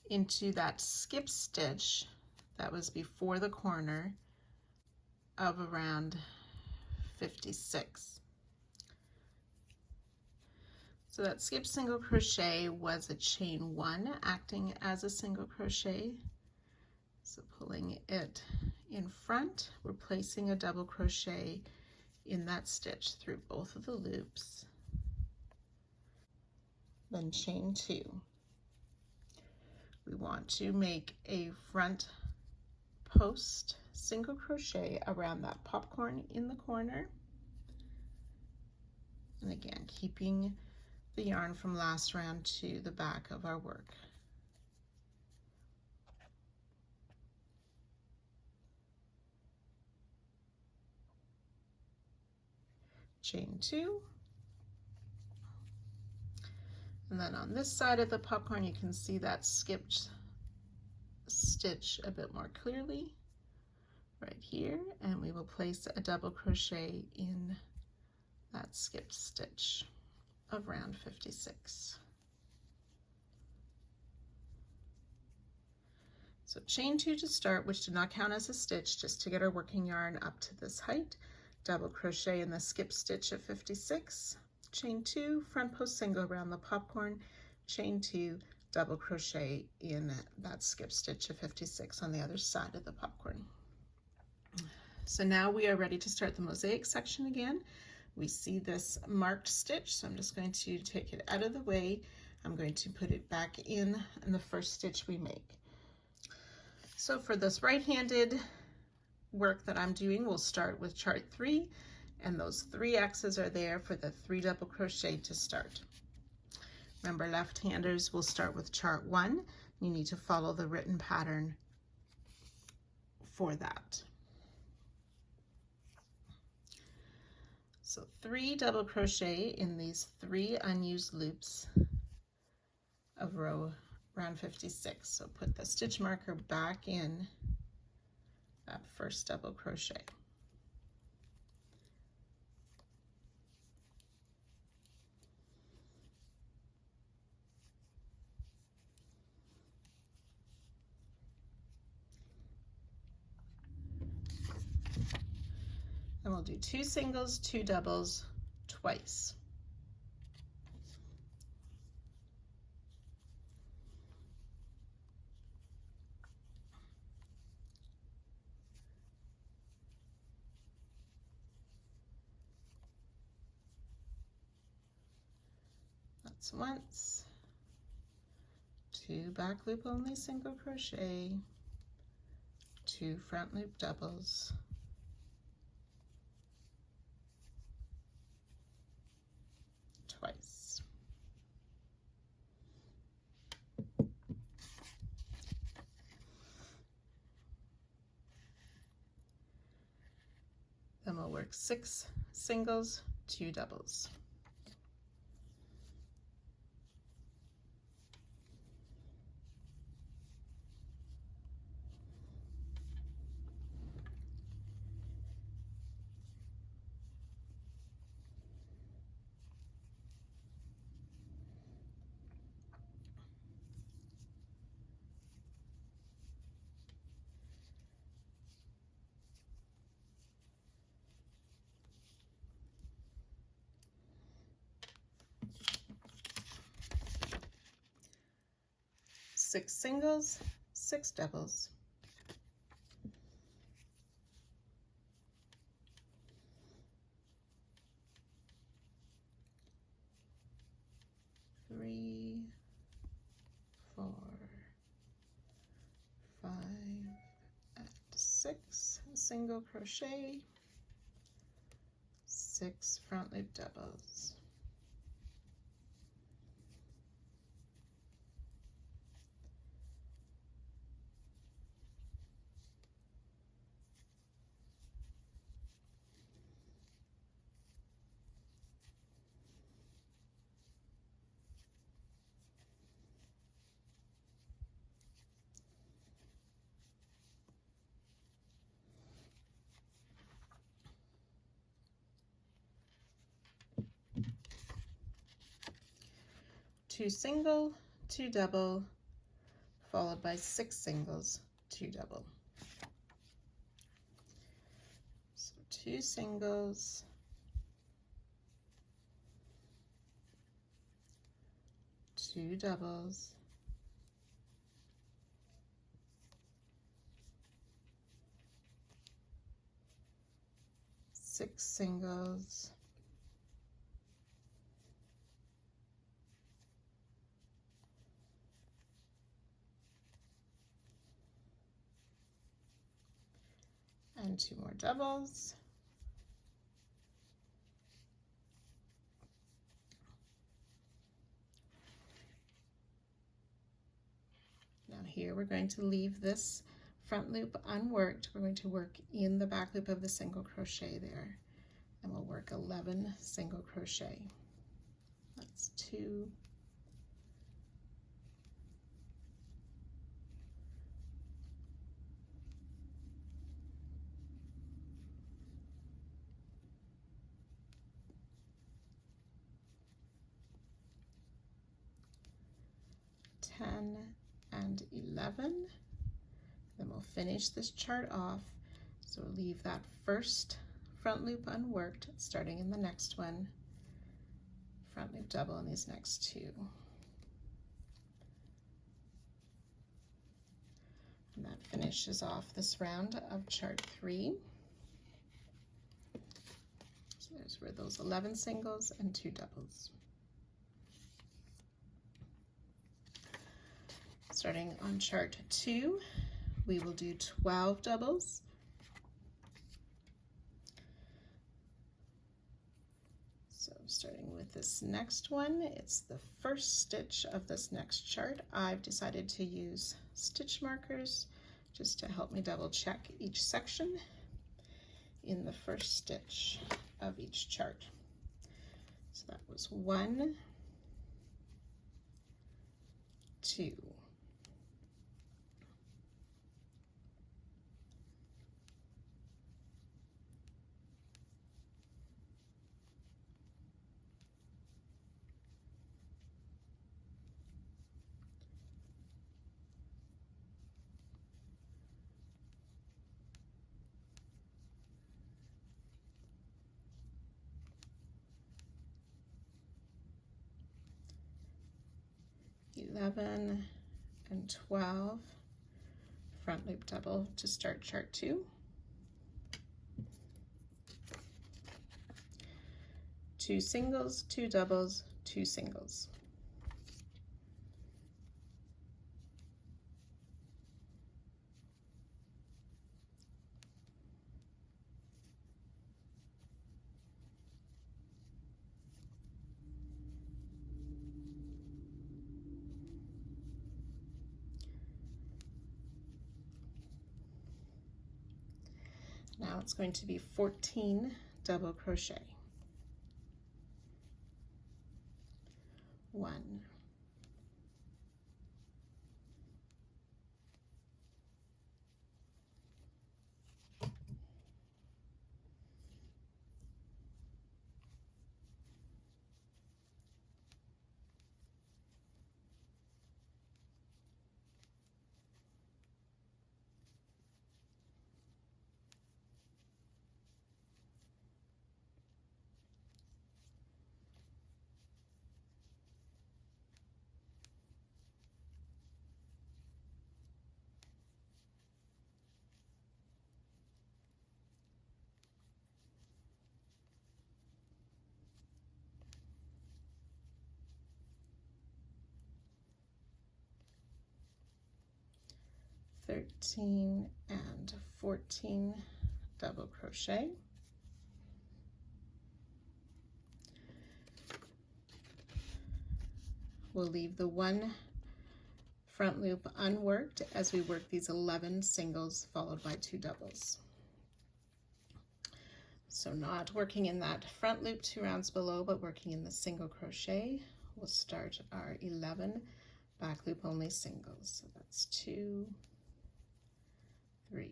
Speaker 1: into that skip stitch that was before the corner of around 56. So that skip single crochet was a chain 1 acting as a single crochet. So pulling it in front, we're placing a double crochet in that stitch through both of the loops. Then chain 2. We want to make a front post single crochet around that popcorn in the corner. And again, keeping the yarn from last round to the back of our work. Chain 2. And then on this side of the popcorn, you can see that skipped stitch a bit more clearly right here, and we will place a double crochet in that skipped stitch of round 56. So chain 2 to start, which did not count as a stitch, just to get our working yarn up to this height. Double crochet in the skip stitch of 56, chain 2, front post single around the popcorn, chain 2, double crochet in that skip stitch of 56 on the other side of the popcorn. So now we are ready to start the mosaic section again. We see this marked stitch, so I'm just going to take it out of the way. I'm going to put it back in the first stitch we make. So for this right-handed work that I'm doing, we'll start with chart 3, and those 3 X's are there for the 3 double crochet to start. Remember, left-handers will start with chart 1. You need to follow the written pattern for that. So 3 double crochet in these 3 unused loops of round 56. So put the stitch marker back in that first double crochet. And we'll do 2 singles, 2 doubles twice. That's once, 2 back loop only single crochet, 2 front loop doubles, twice. Then we'll work 6 singles, 2 doubles. Six singles, 6 doubles. Three, 4, 5, and 6 single crochet, 6 front loop doubles. Two single, 2 double, followed by 6 singles, 2 double. So 2 singles, 2 doubles, 6 singles, 2 more doubles. Now here we're going to leave this front loop unworked. We're going to work in the back loop of the single crochet there, and we'll work 11 single crochet. That's 2, 10 and 11. Then we'll finish this chart off. So we'll leave that first front loop unworked, starting in the next one, front loop double in these next 2. And that finishes off this round of chart 3. So there's where those 11 singles and 2 doubles. Starting on chart 2, we will do 12 doubles. So starting with this next one, it's the first stitch of this next chart. I've decided to use stitch markers just to help me double check each section in the first stitch of each chart. So that was 1, 2, 11 and 12, front loop double to start chart 2. 2 singles, 2 doubles, 2 singles. Now it's going to be 14 double crochet. 1, 13 and 14 double crochet. We'll leave the 1 front loop unworked as we work these 11 singles followed by 2 doubles. So not working in that front loop 2 rounds below, but working in the single crochet. We'll start our 11 back loop only singles. So that's 2, 3,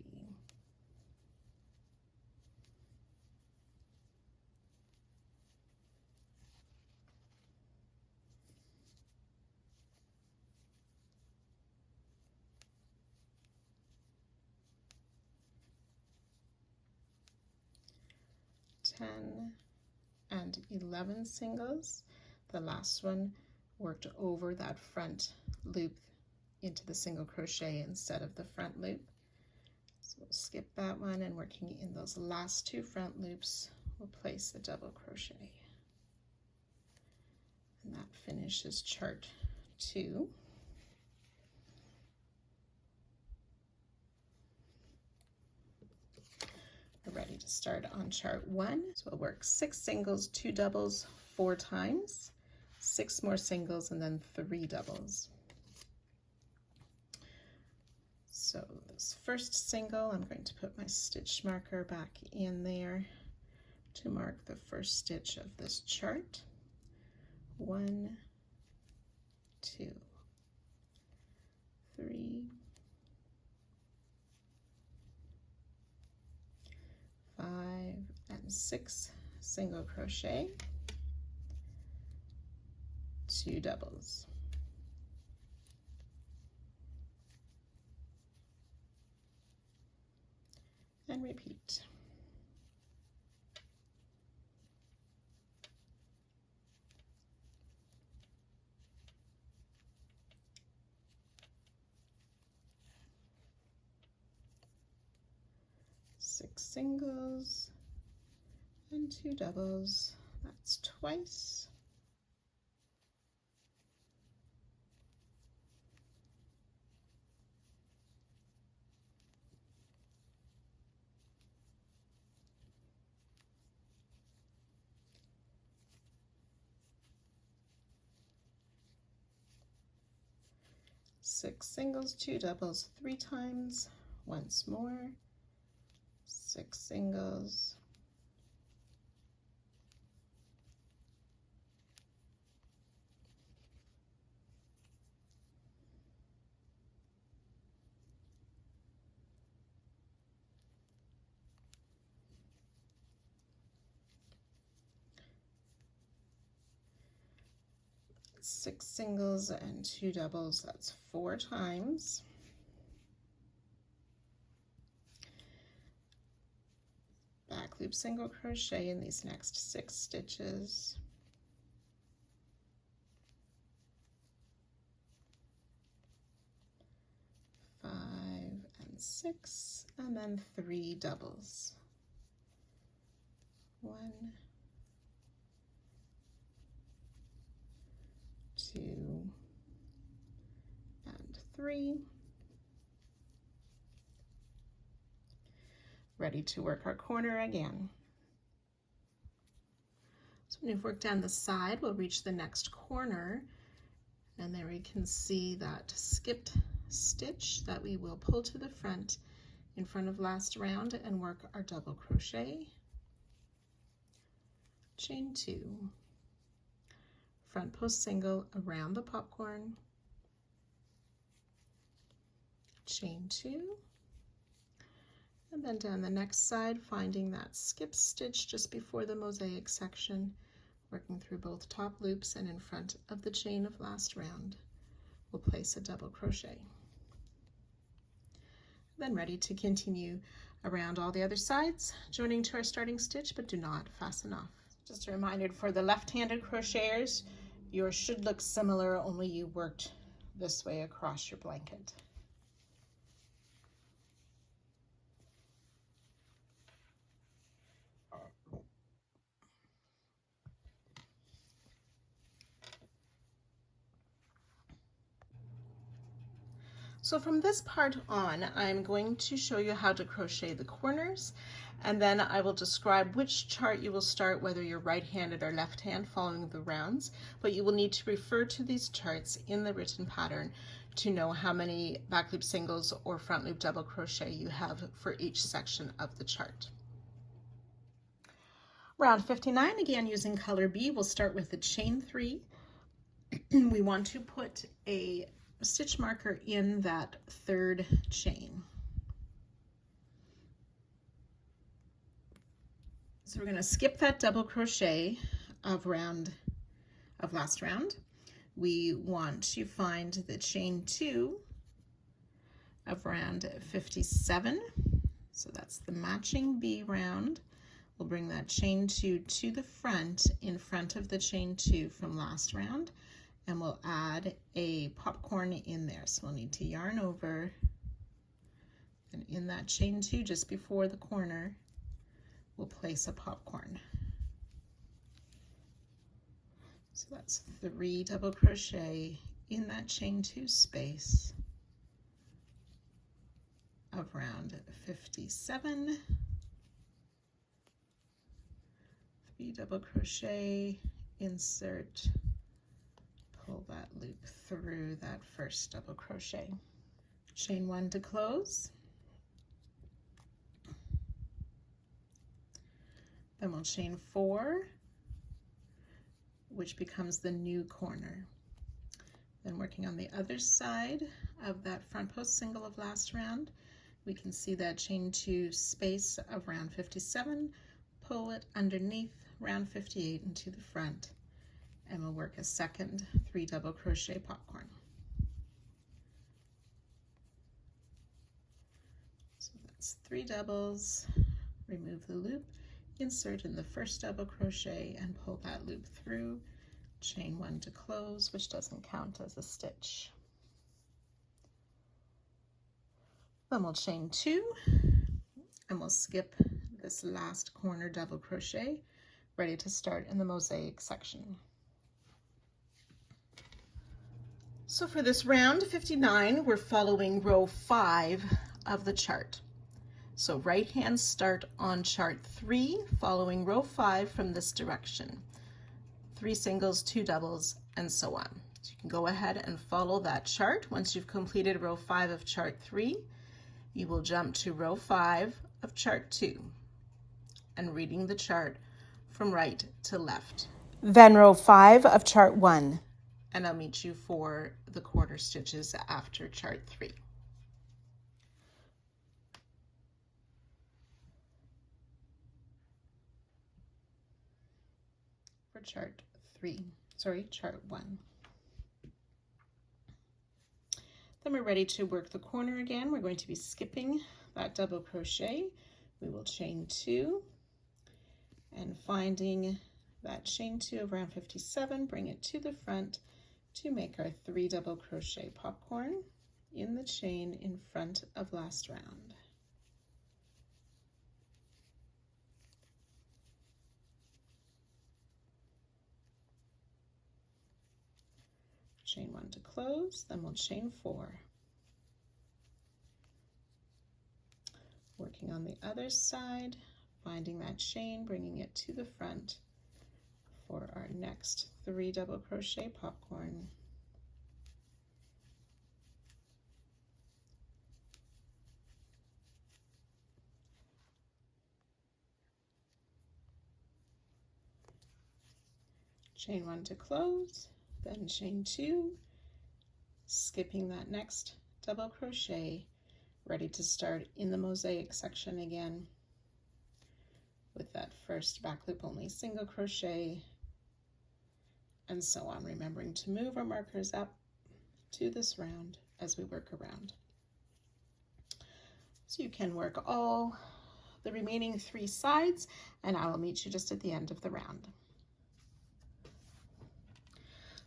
Speaker 1: 10 and 11 singles. The last one worked over that front loop into the single crochet instead of the front loop. So we'll skip that one, and working in those last 2 front loops, we'll place the double crochet. And that finishes chart 2. We're ready to start on chart 1. So we'll work 6 singles, 2 doubles 4 times, 6 more singles, and then 3 doubles. So this first single, I'm going to put my stitch marker back in there to mark the first stitch of this chart. 1, 2, 3, 5, and 6 single crochet, 2 doubles. And repeat. Six singles and 2 doubles. That's twice. Six singles, 2 doubles 3 times. Once more. 6 singles. Six singles and 2 doubles, that's 4 times. Back loop single crochet in these next 6 stitches. 6 and then 3 doubles. 1, 2, and 3. Ready to work our corner again. So when we've worked down the side, we'll reach the next corner, and there we can see that skipped stitch that we will pull to the front in front of last round and work our double crochet, chain 2, front post single around the popcorn, chain 2, and then down the next side, finding that skip stitch just before the mosaic section, working through both top loops, and in front of the chain of last round, we'll place a double crochet. Then ready to continue around all the other sides, joining to our starting stitch, but do not fasten off. Just a reminder for the left-handed crocheters, yours should look similar, only you worked this way across your blanket. So from this part on, I'm going to show you how to crochet the corners, and then I will describe which chart you will start, whether you're right-handed or left-hand following the rounds, but you will need to refer to these charts in the written pattern to know how many back loop singles or front loop double crochet you have for each section of the chart. Round 59, again using color B, we'll start with the chain 3. We want to put a stitch marker in that third chain. So we're going to skip that double crochet of last round. We want to find the chain 2 of round 57. So that's the matching B round. We'll bring that chain 2 to the front in front of the chain 2 from last round, and we'll add a popcorn in there. So we'll need to yarn over, and in that chain 2 just before the corner, we'll place a popcorn. So that's 3 double crochet in that chain 2 space of round 57. 3 double crochet, insert, pull that loop through that first double crochet. Chain 1 to close. Then we'll chain 4, which becomes the new corner. Then working on the other side of that front post single of last round, we can see that chain 2 space of round 57, pull it underneath round 58 into the front, and we'll work a second 3 double crochet popcorn. So that's 3 doubles, remove the loop, insert in the first double crochet and pull that loop through, chain 1 to close, which doesn't count as a stitch. Then we'll chain 2 and we'll skip this last corner double crochet, ready to start in the mosaic section. So for this round 59, we're following row 5 of the chart. So right hand start on chart 3, following row 5 from this direction. 3 singles, 2 doubles, and so on. So you can go ahead and follow that chart. Once you've completed row 5 of chart 3, you will jump to row 5 of chart 2 and reading the chart from right to left.
Speaker 2: Then row 5 of chart 1.
Speaker 1: And I'll meet you for the quarter stitches after chart 3. For chart 1. Then we're ready to work the corner again. We're going to be skipping that double crochet. We will chain 2 and finding that chain 2 of round 57, bring it to the front to make our 3 double crochet popcorn. in the chain in front of last round. Chain 1 to close, then we'll chain 4. Working on the other side, finding that chain, bringing it to the front for our next 3 double crochet popcorn. Chain 1 to close, then chain 2, skipping that next double crochet, ready to start in the mosaic section again with that first back loop only single crochet, and so on, remembering to move our markers up to this round as we work around. So you can work all the remaining 3 sides, and I will meet you just at the end of the round.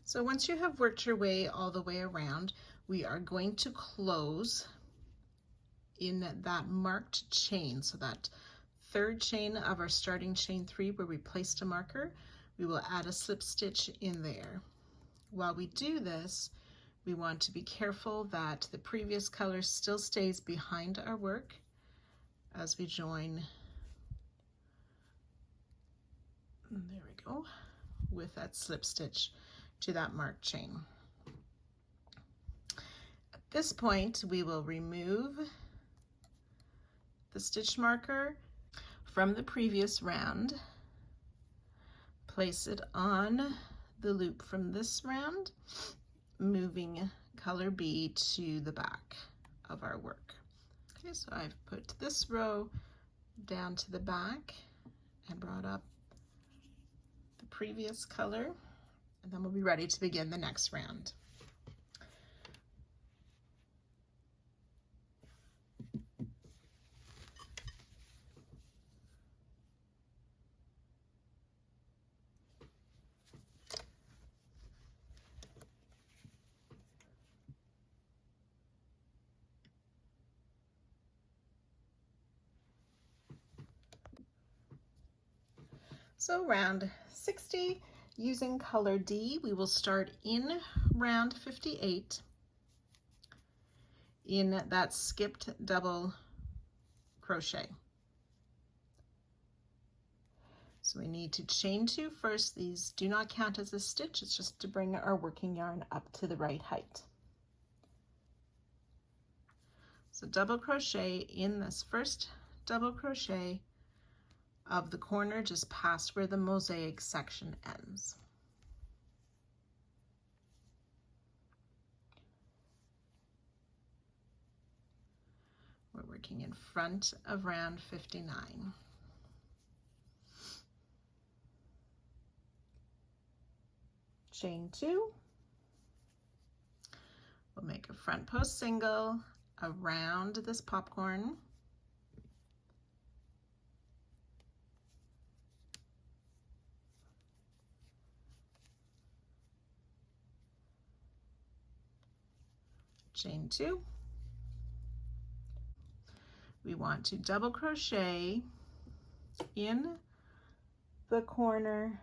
Speaker 1: So once you have worked your way all the way around, we are going to close in that marked chain. So that 3rd chain of our starting chain 3 where we placed a marker, we will add a slip stitch in there. While we do this, we want to be careful that the previous color still stays behind our work as we join, there we go, with that slip stitch to that marked chain. At this point, we will remove the stitch marker from the previous round, place it on the loop from this round, moving color B to the back of our work. Okay, so I've put this row down to the back and brought up the previous color, and then we'll be ready to begin the next round. So round 60, using color D, we will start in round 58 in that skipped double crochet. So we need to chain 2 first. These do not count as a stitch, it's just to bring our working yarn up to the right height. So double crochet in this first double crochet of the corner just past where the mosaic section ends. We're working in front of round 59. Chain 2. We'll make a front post single around this popcorn. Chain 2. We want to double crochet in the corner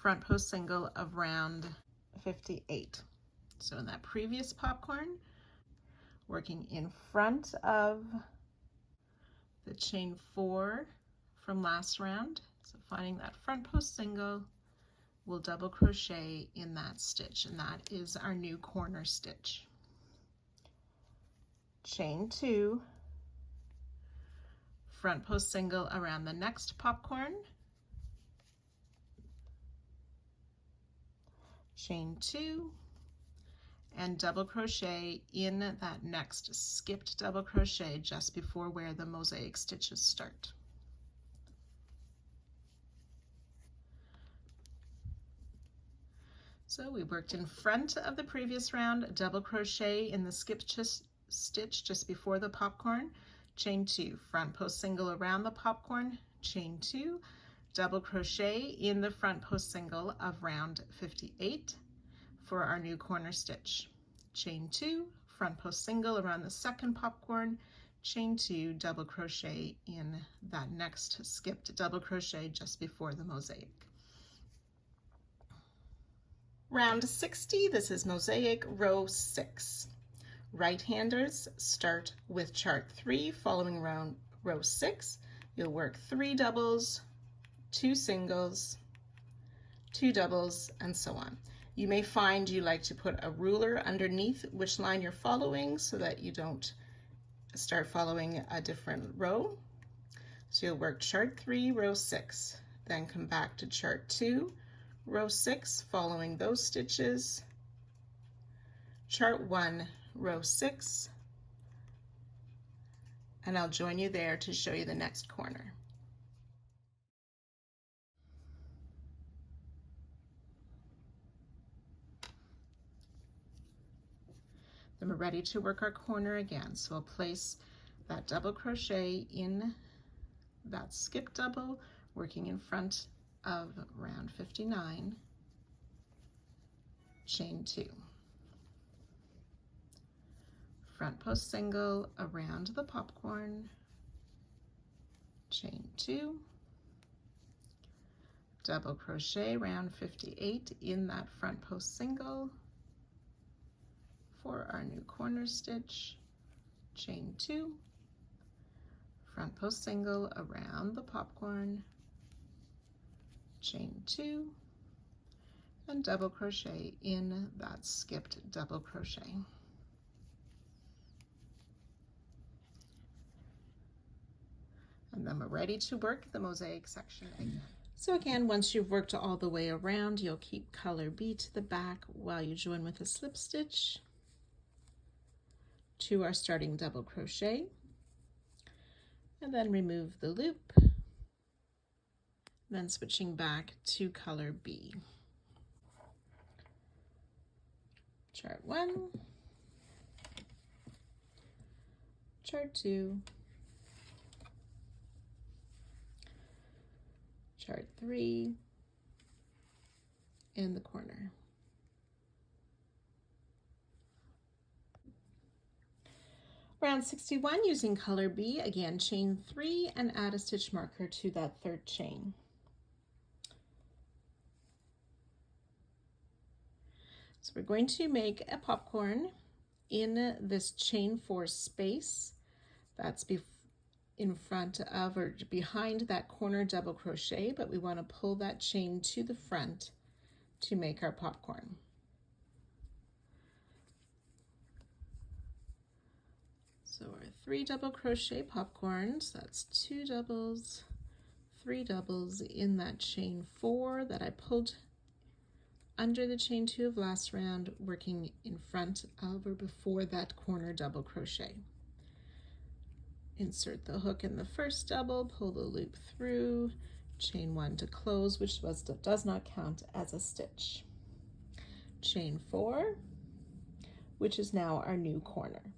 Speaker 1: front post single of round 58. So in that previous popcorn, working in front of the chain 4 from last round, so finding that front post single, we'll double crochet in that stitch, and that is our new corner stitch. Chain 2, front post single around the next popcorn, chain 2, and double crochet in that next skipped double crochet just before where the mosaic stitches start. So we worked in front of the previous round, double crochet in the skipped stitch just before the popcorn, chain 2, front post single around the popcorn, chain 2, double crochet in the front post single of round 58 for our new corner stitch, chain 2, front post single around the second popcorn, chain 2, double crochet in that next skipped double crochet just before the mosaic. Round 60, this is mosaic row 6. Right-handers start with chart 3, following round row 6. You'll work 3 doubles, 2 singles, 2 doubles, and so on. You may find you like to put a ruler underneath which line you're following so that you don't start following a different row. So you'll work chart 3, row 6, then come back to chart 2, row 6, following those stitches, chart 1, row 6, and I'll join you there to show you the next corner. Then we're ready to work our corner again. So we'll place that double crochet in that skip double, working in front of round 59, chain 2. Front post single around the popcorn, chain 2, double crochet round 58 in that front post single for our new corner stitch, chain 2, front post single around the popcorn, chain 2, and double crochet in that skipped double crochet. And then we're ready to work the mosaic section again. So again, once you've worked all the way around, you'll keep color B to the back while you join with a slip stitch to our starting double crochet, and then remove the loop, then switching back to color B. Chart 1, chart 2, chart 3, and the corner. Round 61, using color B, again chain 3 and add a stitch marker to that third chain. So we're going to make a popcorn in this chain 4 space that's in front of or behind that corner double crochet, but we want to pull that chain to the front to make our popcorn. So our 3 double crochet popcorns, that's 2 doubles, 3 doubles in that chain 4 that I pulled under the chain 2 of last round, working in front of or before that corner double crochet. Insert the hook in the first double, pull the loop through, chain 1 to close, which does not count as a stitch. Chain 4, which is now our new corner.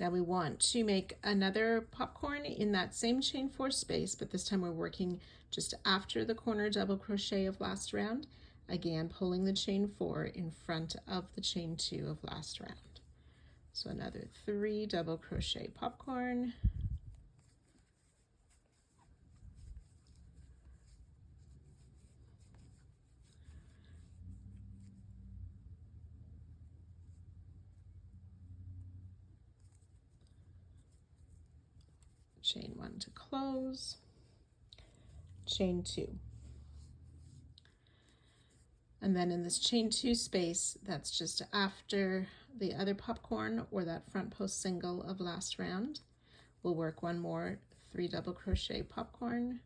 Speaker 1: Now we want to make another popcorn in that same chain 4 space, but this time we're working just after the corner double crochet of last round, again pulling the chain 4 in front of the chain 2 of last round. So another 3 double crochet popcorn, chain 1 to close, chain 2. And then in this chain 2 space, that's just after the other popcorn or that front post single of last round, we'll work one more 3 double crochet popcorn,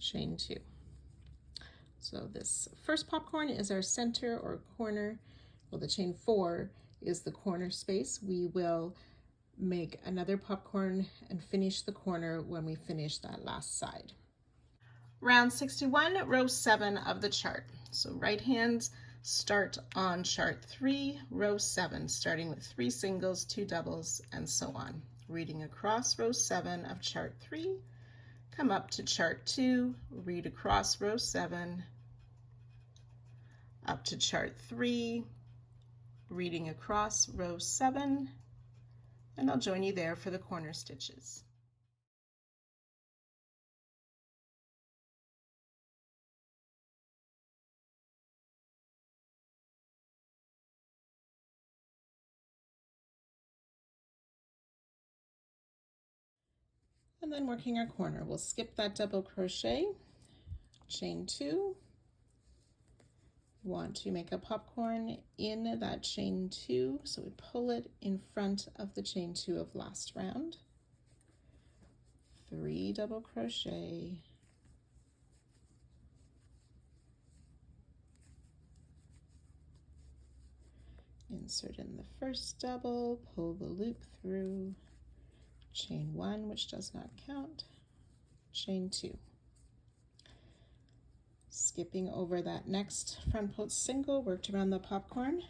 Speaker 1: chain 2. So this first popcorn is our center or corner. Well, the chain 4 is the corner space. We will make another popcorn and finish the corner when we finish that last side. Round 61, row 7 of the chart. So right hand start on chart 3, row 7, starting with 3 singles, 2 doubles, and so on. Reading across row 7 of chart 3, come up to chart 2, read across row 7, up to chart 3, reading across row 7, and I'll join you there for the corner stitches. And then working our corner, we'll skip that double crochet, chain 2, want to make a popcorn in that chain 2, so we pull it in front of the chain 2 of last round, 3 double crochet, insert in the first double, pull the loop through, chain 1, which does not count, chain 2. Skipping over that next front post single, worked around the popcorn,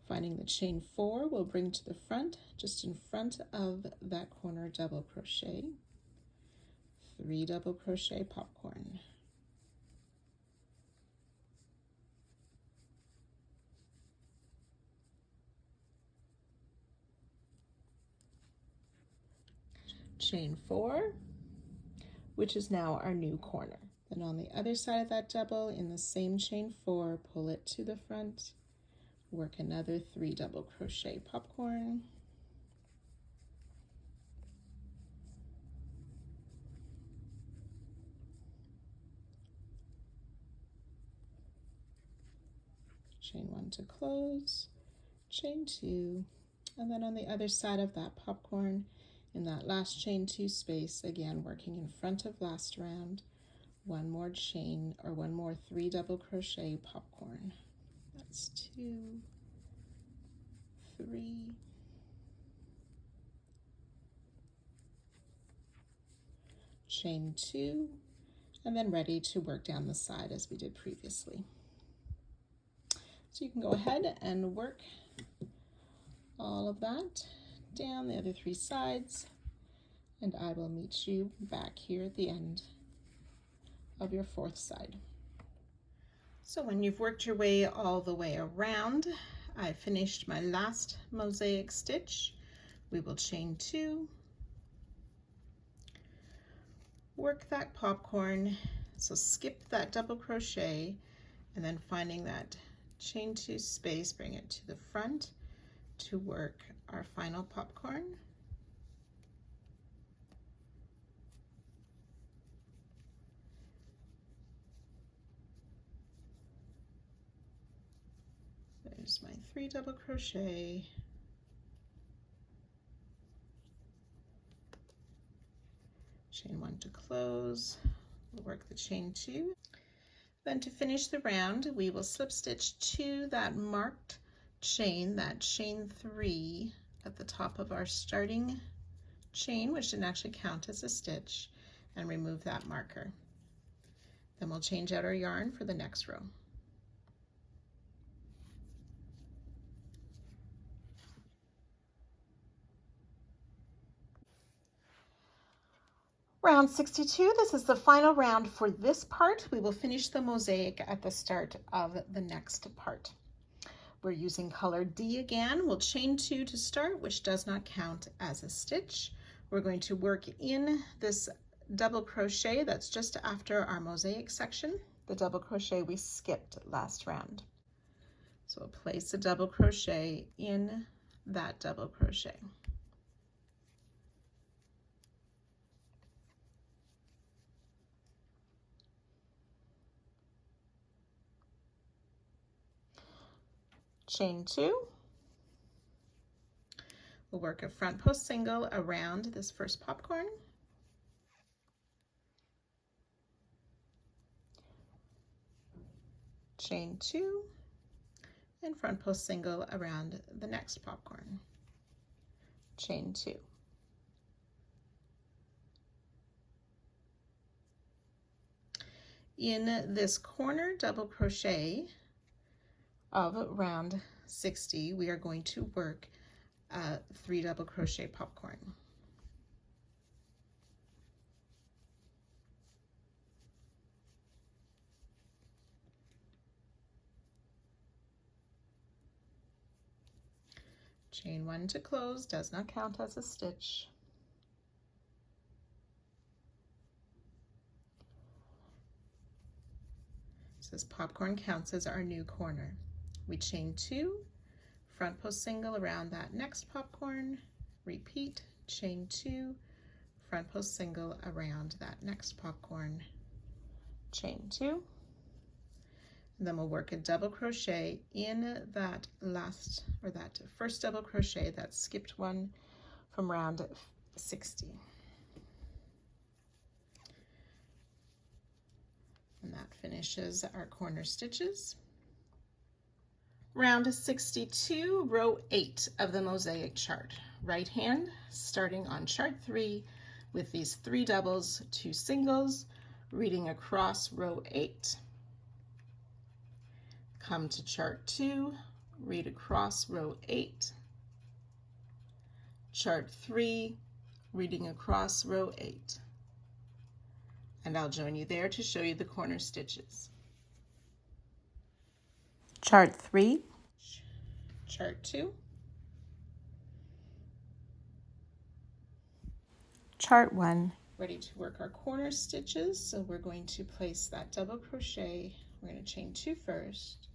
Speaker 1: finding the chain 4, we'll bring to the front, just in front of that corner double crochet, 3 double crochet popcorn. Chain 4, which is now our new corner. Then on the other side of that double, in the same chain 4, pull it to the front, work another 3 double crochet popcorn, chain 1 to close, chain 2, and then on the other side of that popcorn, in that last chain 2 space, again working in front of last round, one more chain or one more 3 double crochet popcorn. That's 2, 3, chain 2, and then ready to work down the side as we did previously. So you can go ahead and work all of that down the other 3 sides, and I will meet you back here at the end of your 4th side. So when you've worked your way all the way around, I finished my last mosaic stitch. We will chain 2, work that popcorn, so skip that double crochet, and then finding that chain 2 space, bring it to the front to work our final popcorn. There's my 3 double crochet, chain 1 to close, we'll work the chain 2. Then to finish the round, we will slip stitch to that marked chain, that chain 3 at the top of our starting chain, which didn't actually count as a stitch, and remove that marker. Then we'll change out our yarn for the next row. Round 62, this is the final round for this part. We will finish the mosaic at the start of the next part. We're using color D again. We'll chain 2 to start, which does not count as a stitch. We're going to work in this double crochet that's just after our mosaic section, the double crochet we skipped last round. So we'll place a double crochet in that double crochet. Chain 2. We'll work a front post single around this first popcorn. Chain 2 and front post single around the next popcorn. Chain 2. In this corner double crochet, of round 60, we are going to work 3 double crochet popcorn. Chain 1 to close, does not count as a stitch. This popcorn counts as our new corner. We chain 2, front post single around that next popcorn, repeat, chain 2, front post single around that next popcorn, chain 2, and then we'll work a double crochet in that last, or that first double crochet that skipped one from round 60. And that finishes our corner stitches. Round 62, row 8 of the mosaic chart. Right hand, starting on chart 3 with these 3 doubles, 2 singles, reading across row 8. Come to chart 2, read across row 8. Chart 3, reading across row 8. And I'll join you there to show you the corner stitches.
Speaker 2: Chart 3,
Speaker 1: Chart 2,
Speaker 2: Chart 1,
Speaker 1: ready to work our corner stitches. So we're going to place that double crochet. We're going to chain 2 first.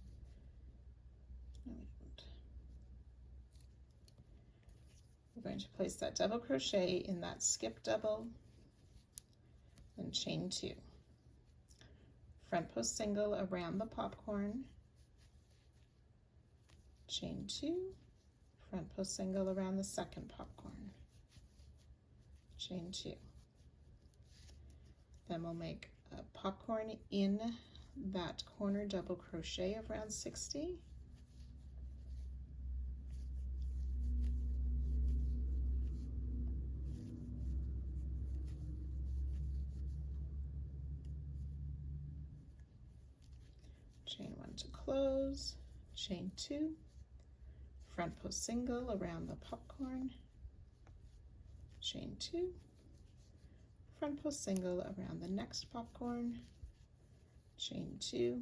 Speaker 1: We're going to place that double crochet in that skip double, then chain 2. Front post single around the popcorn, chain 2, front post single around the second popcorn, chain 2. Then we'll make a popcorn in that corner double crochet of round 60. Chain 1 to close, chain 2, front post single around the popcorn, chain 2, front post single around the next popcorn, chain 2,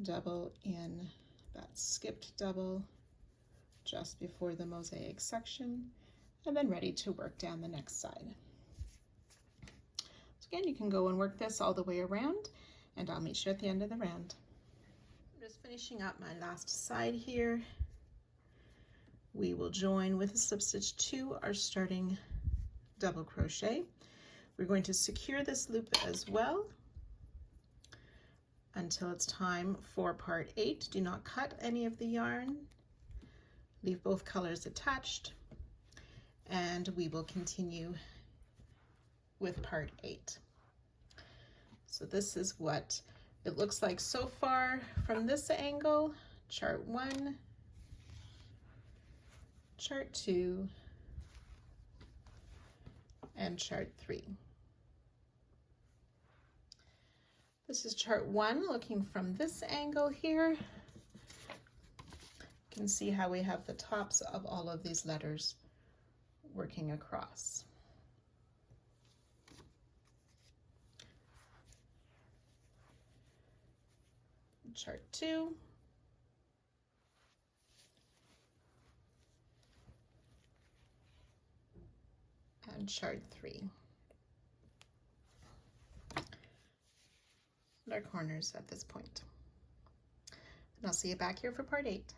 Speaker 1: double in that skipped double just before the mosaic section, and then ready to work down the next side. So again, you can go and work this all the way around, and I'll meet you at the end of the round. I'm just finishing up my last side here. We will join with a slip stitch to our starting double crochet. We're going to secure this loop as well until it's time for part 8. Do not cut any of the yarn. Leave both colors attached, and we will continue with part 8. So this is what it looks like so far from this angle. Chart 1, chart 2, and chart 3. This is chart 1 looking from this angle here. You can see how we have the tops of all of these letters working across. Chart 2, and chart 3. And our corners at this point. And I'll see you back here for part 8.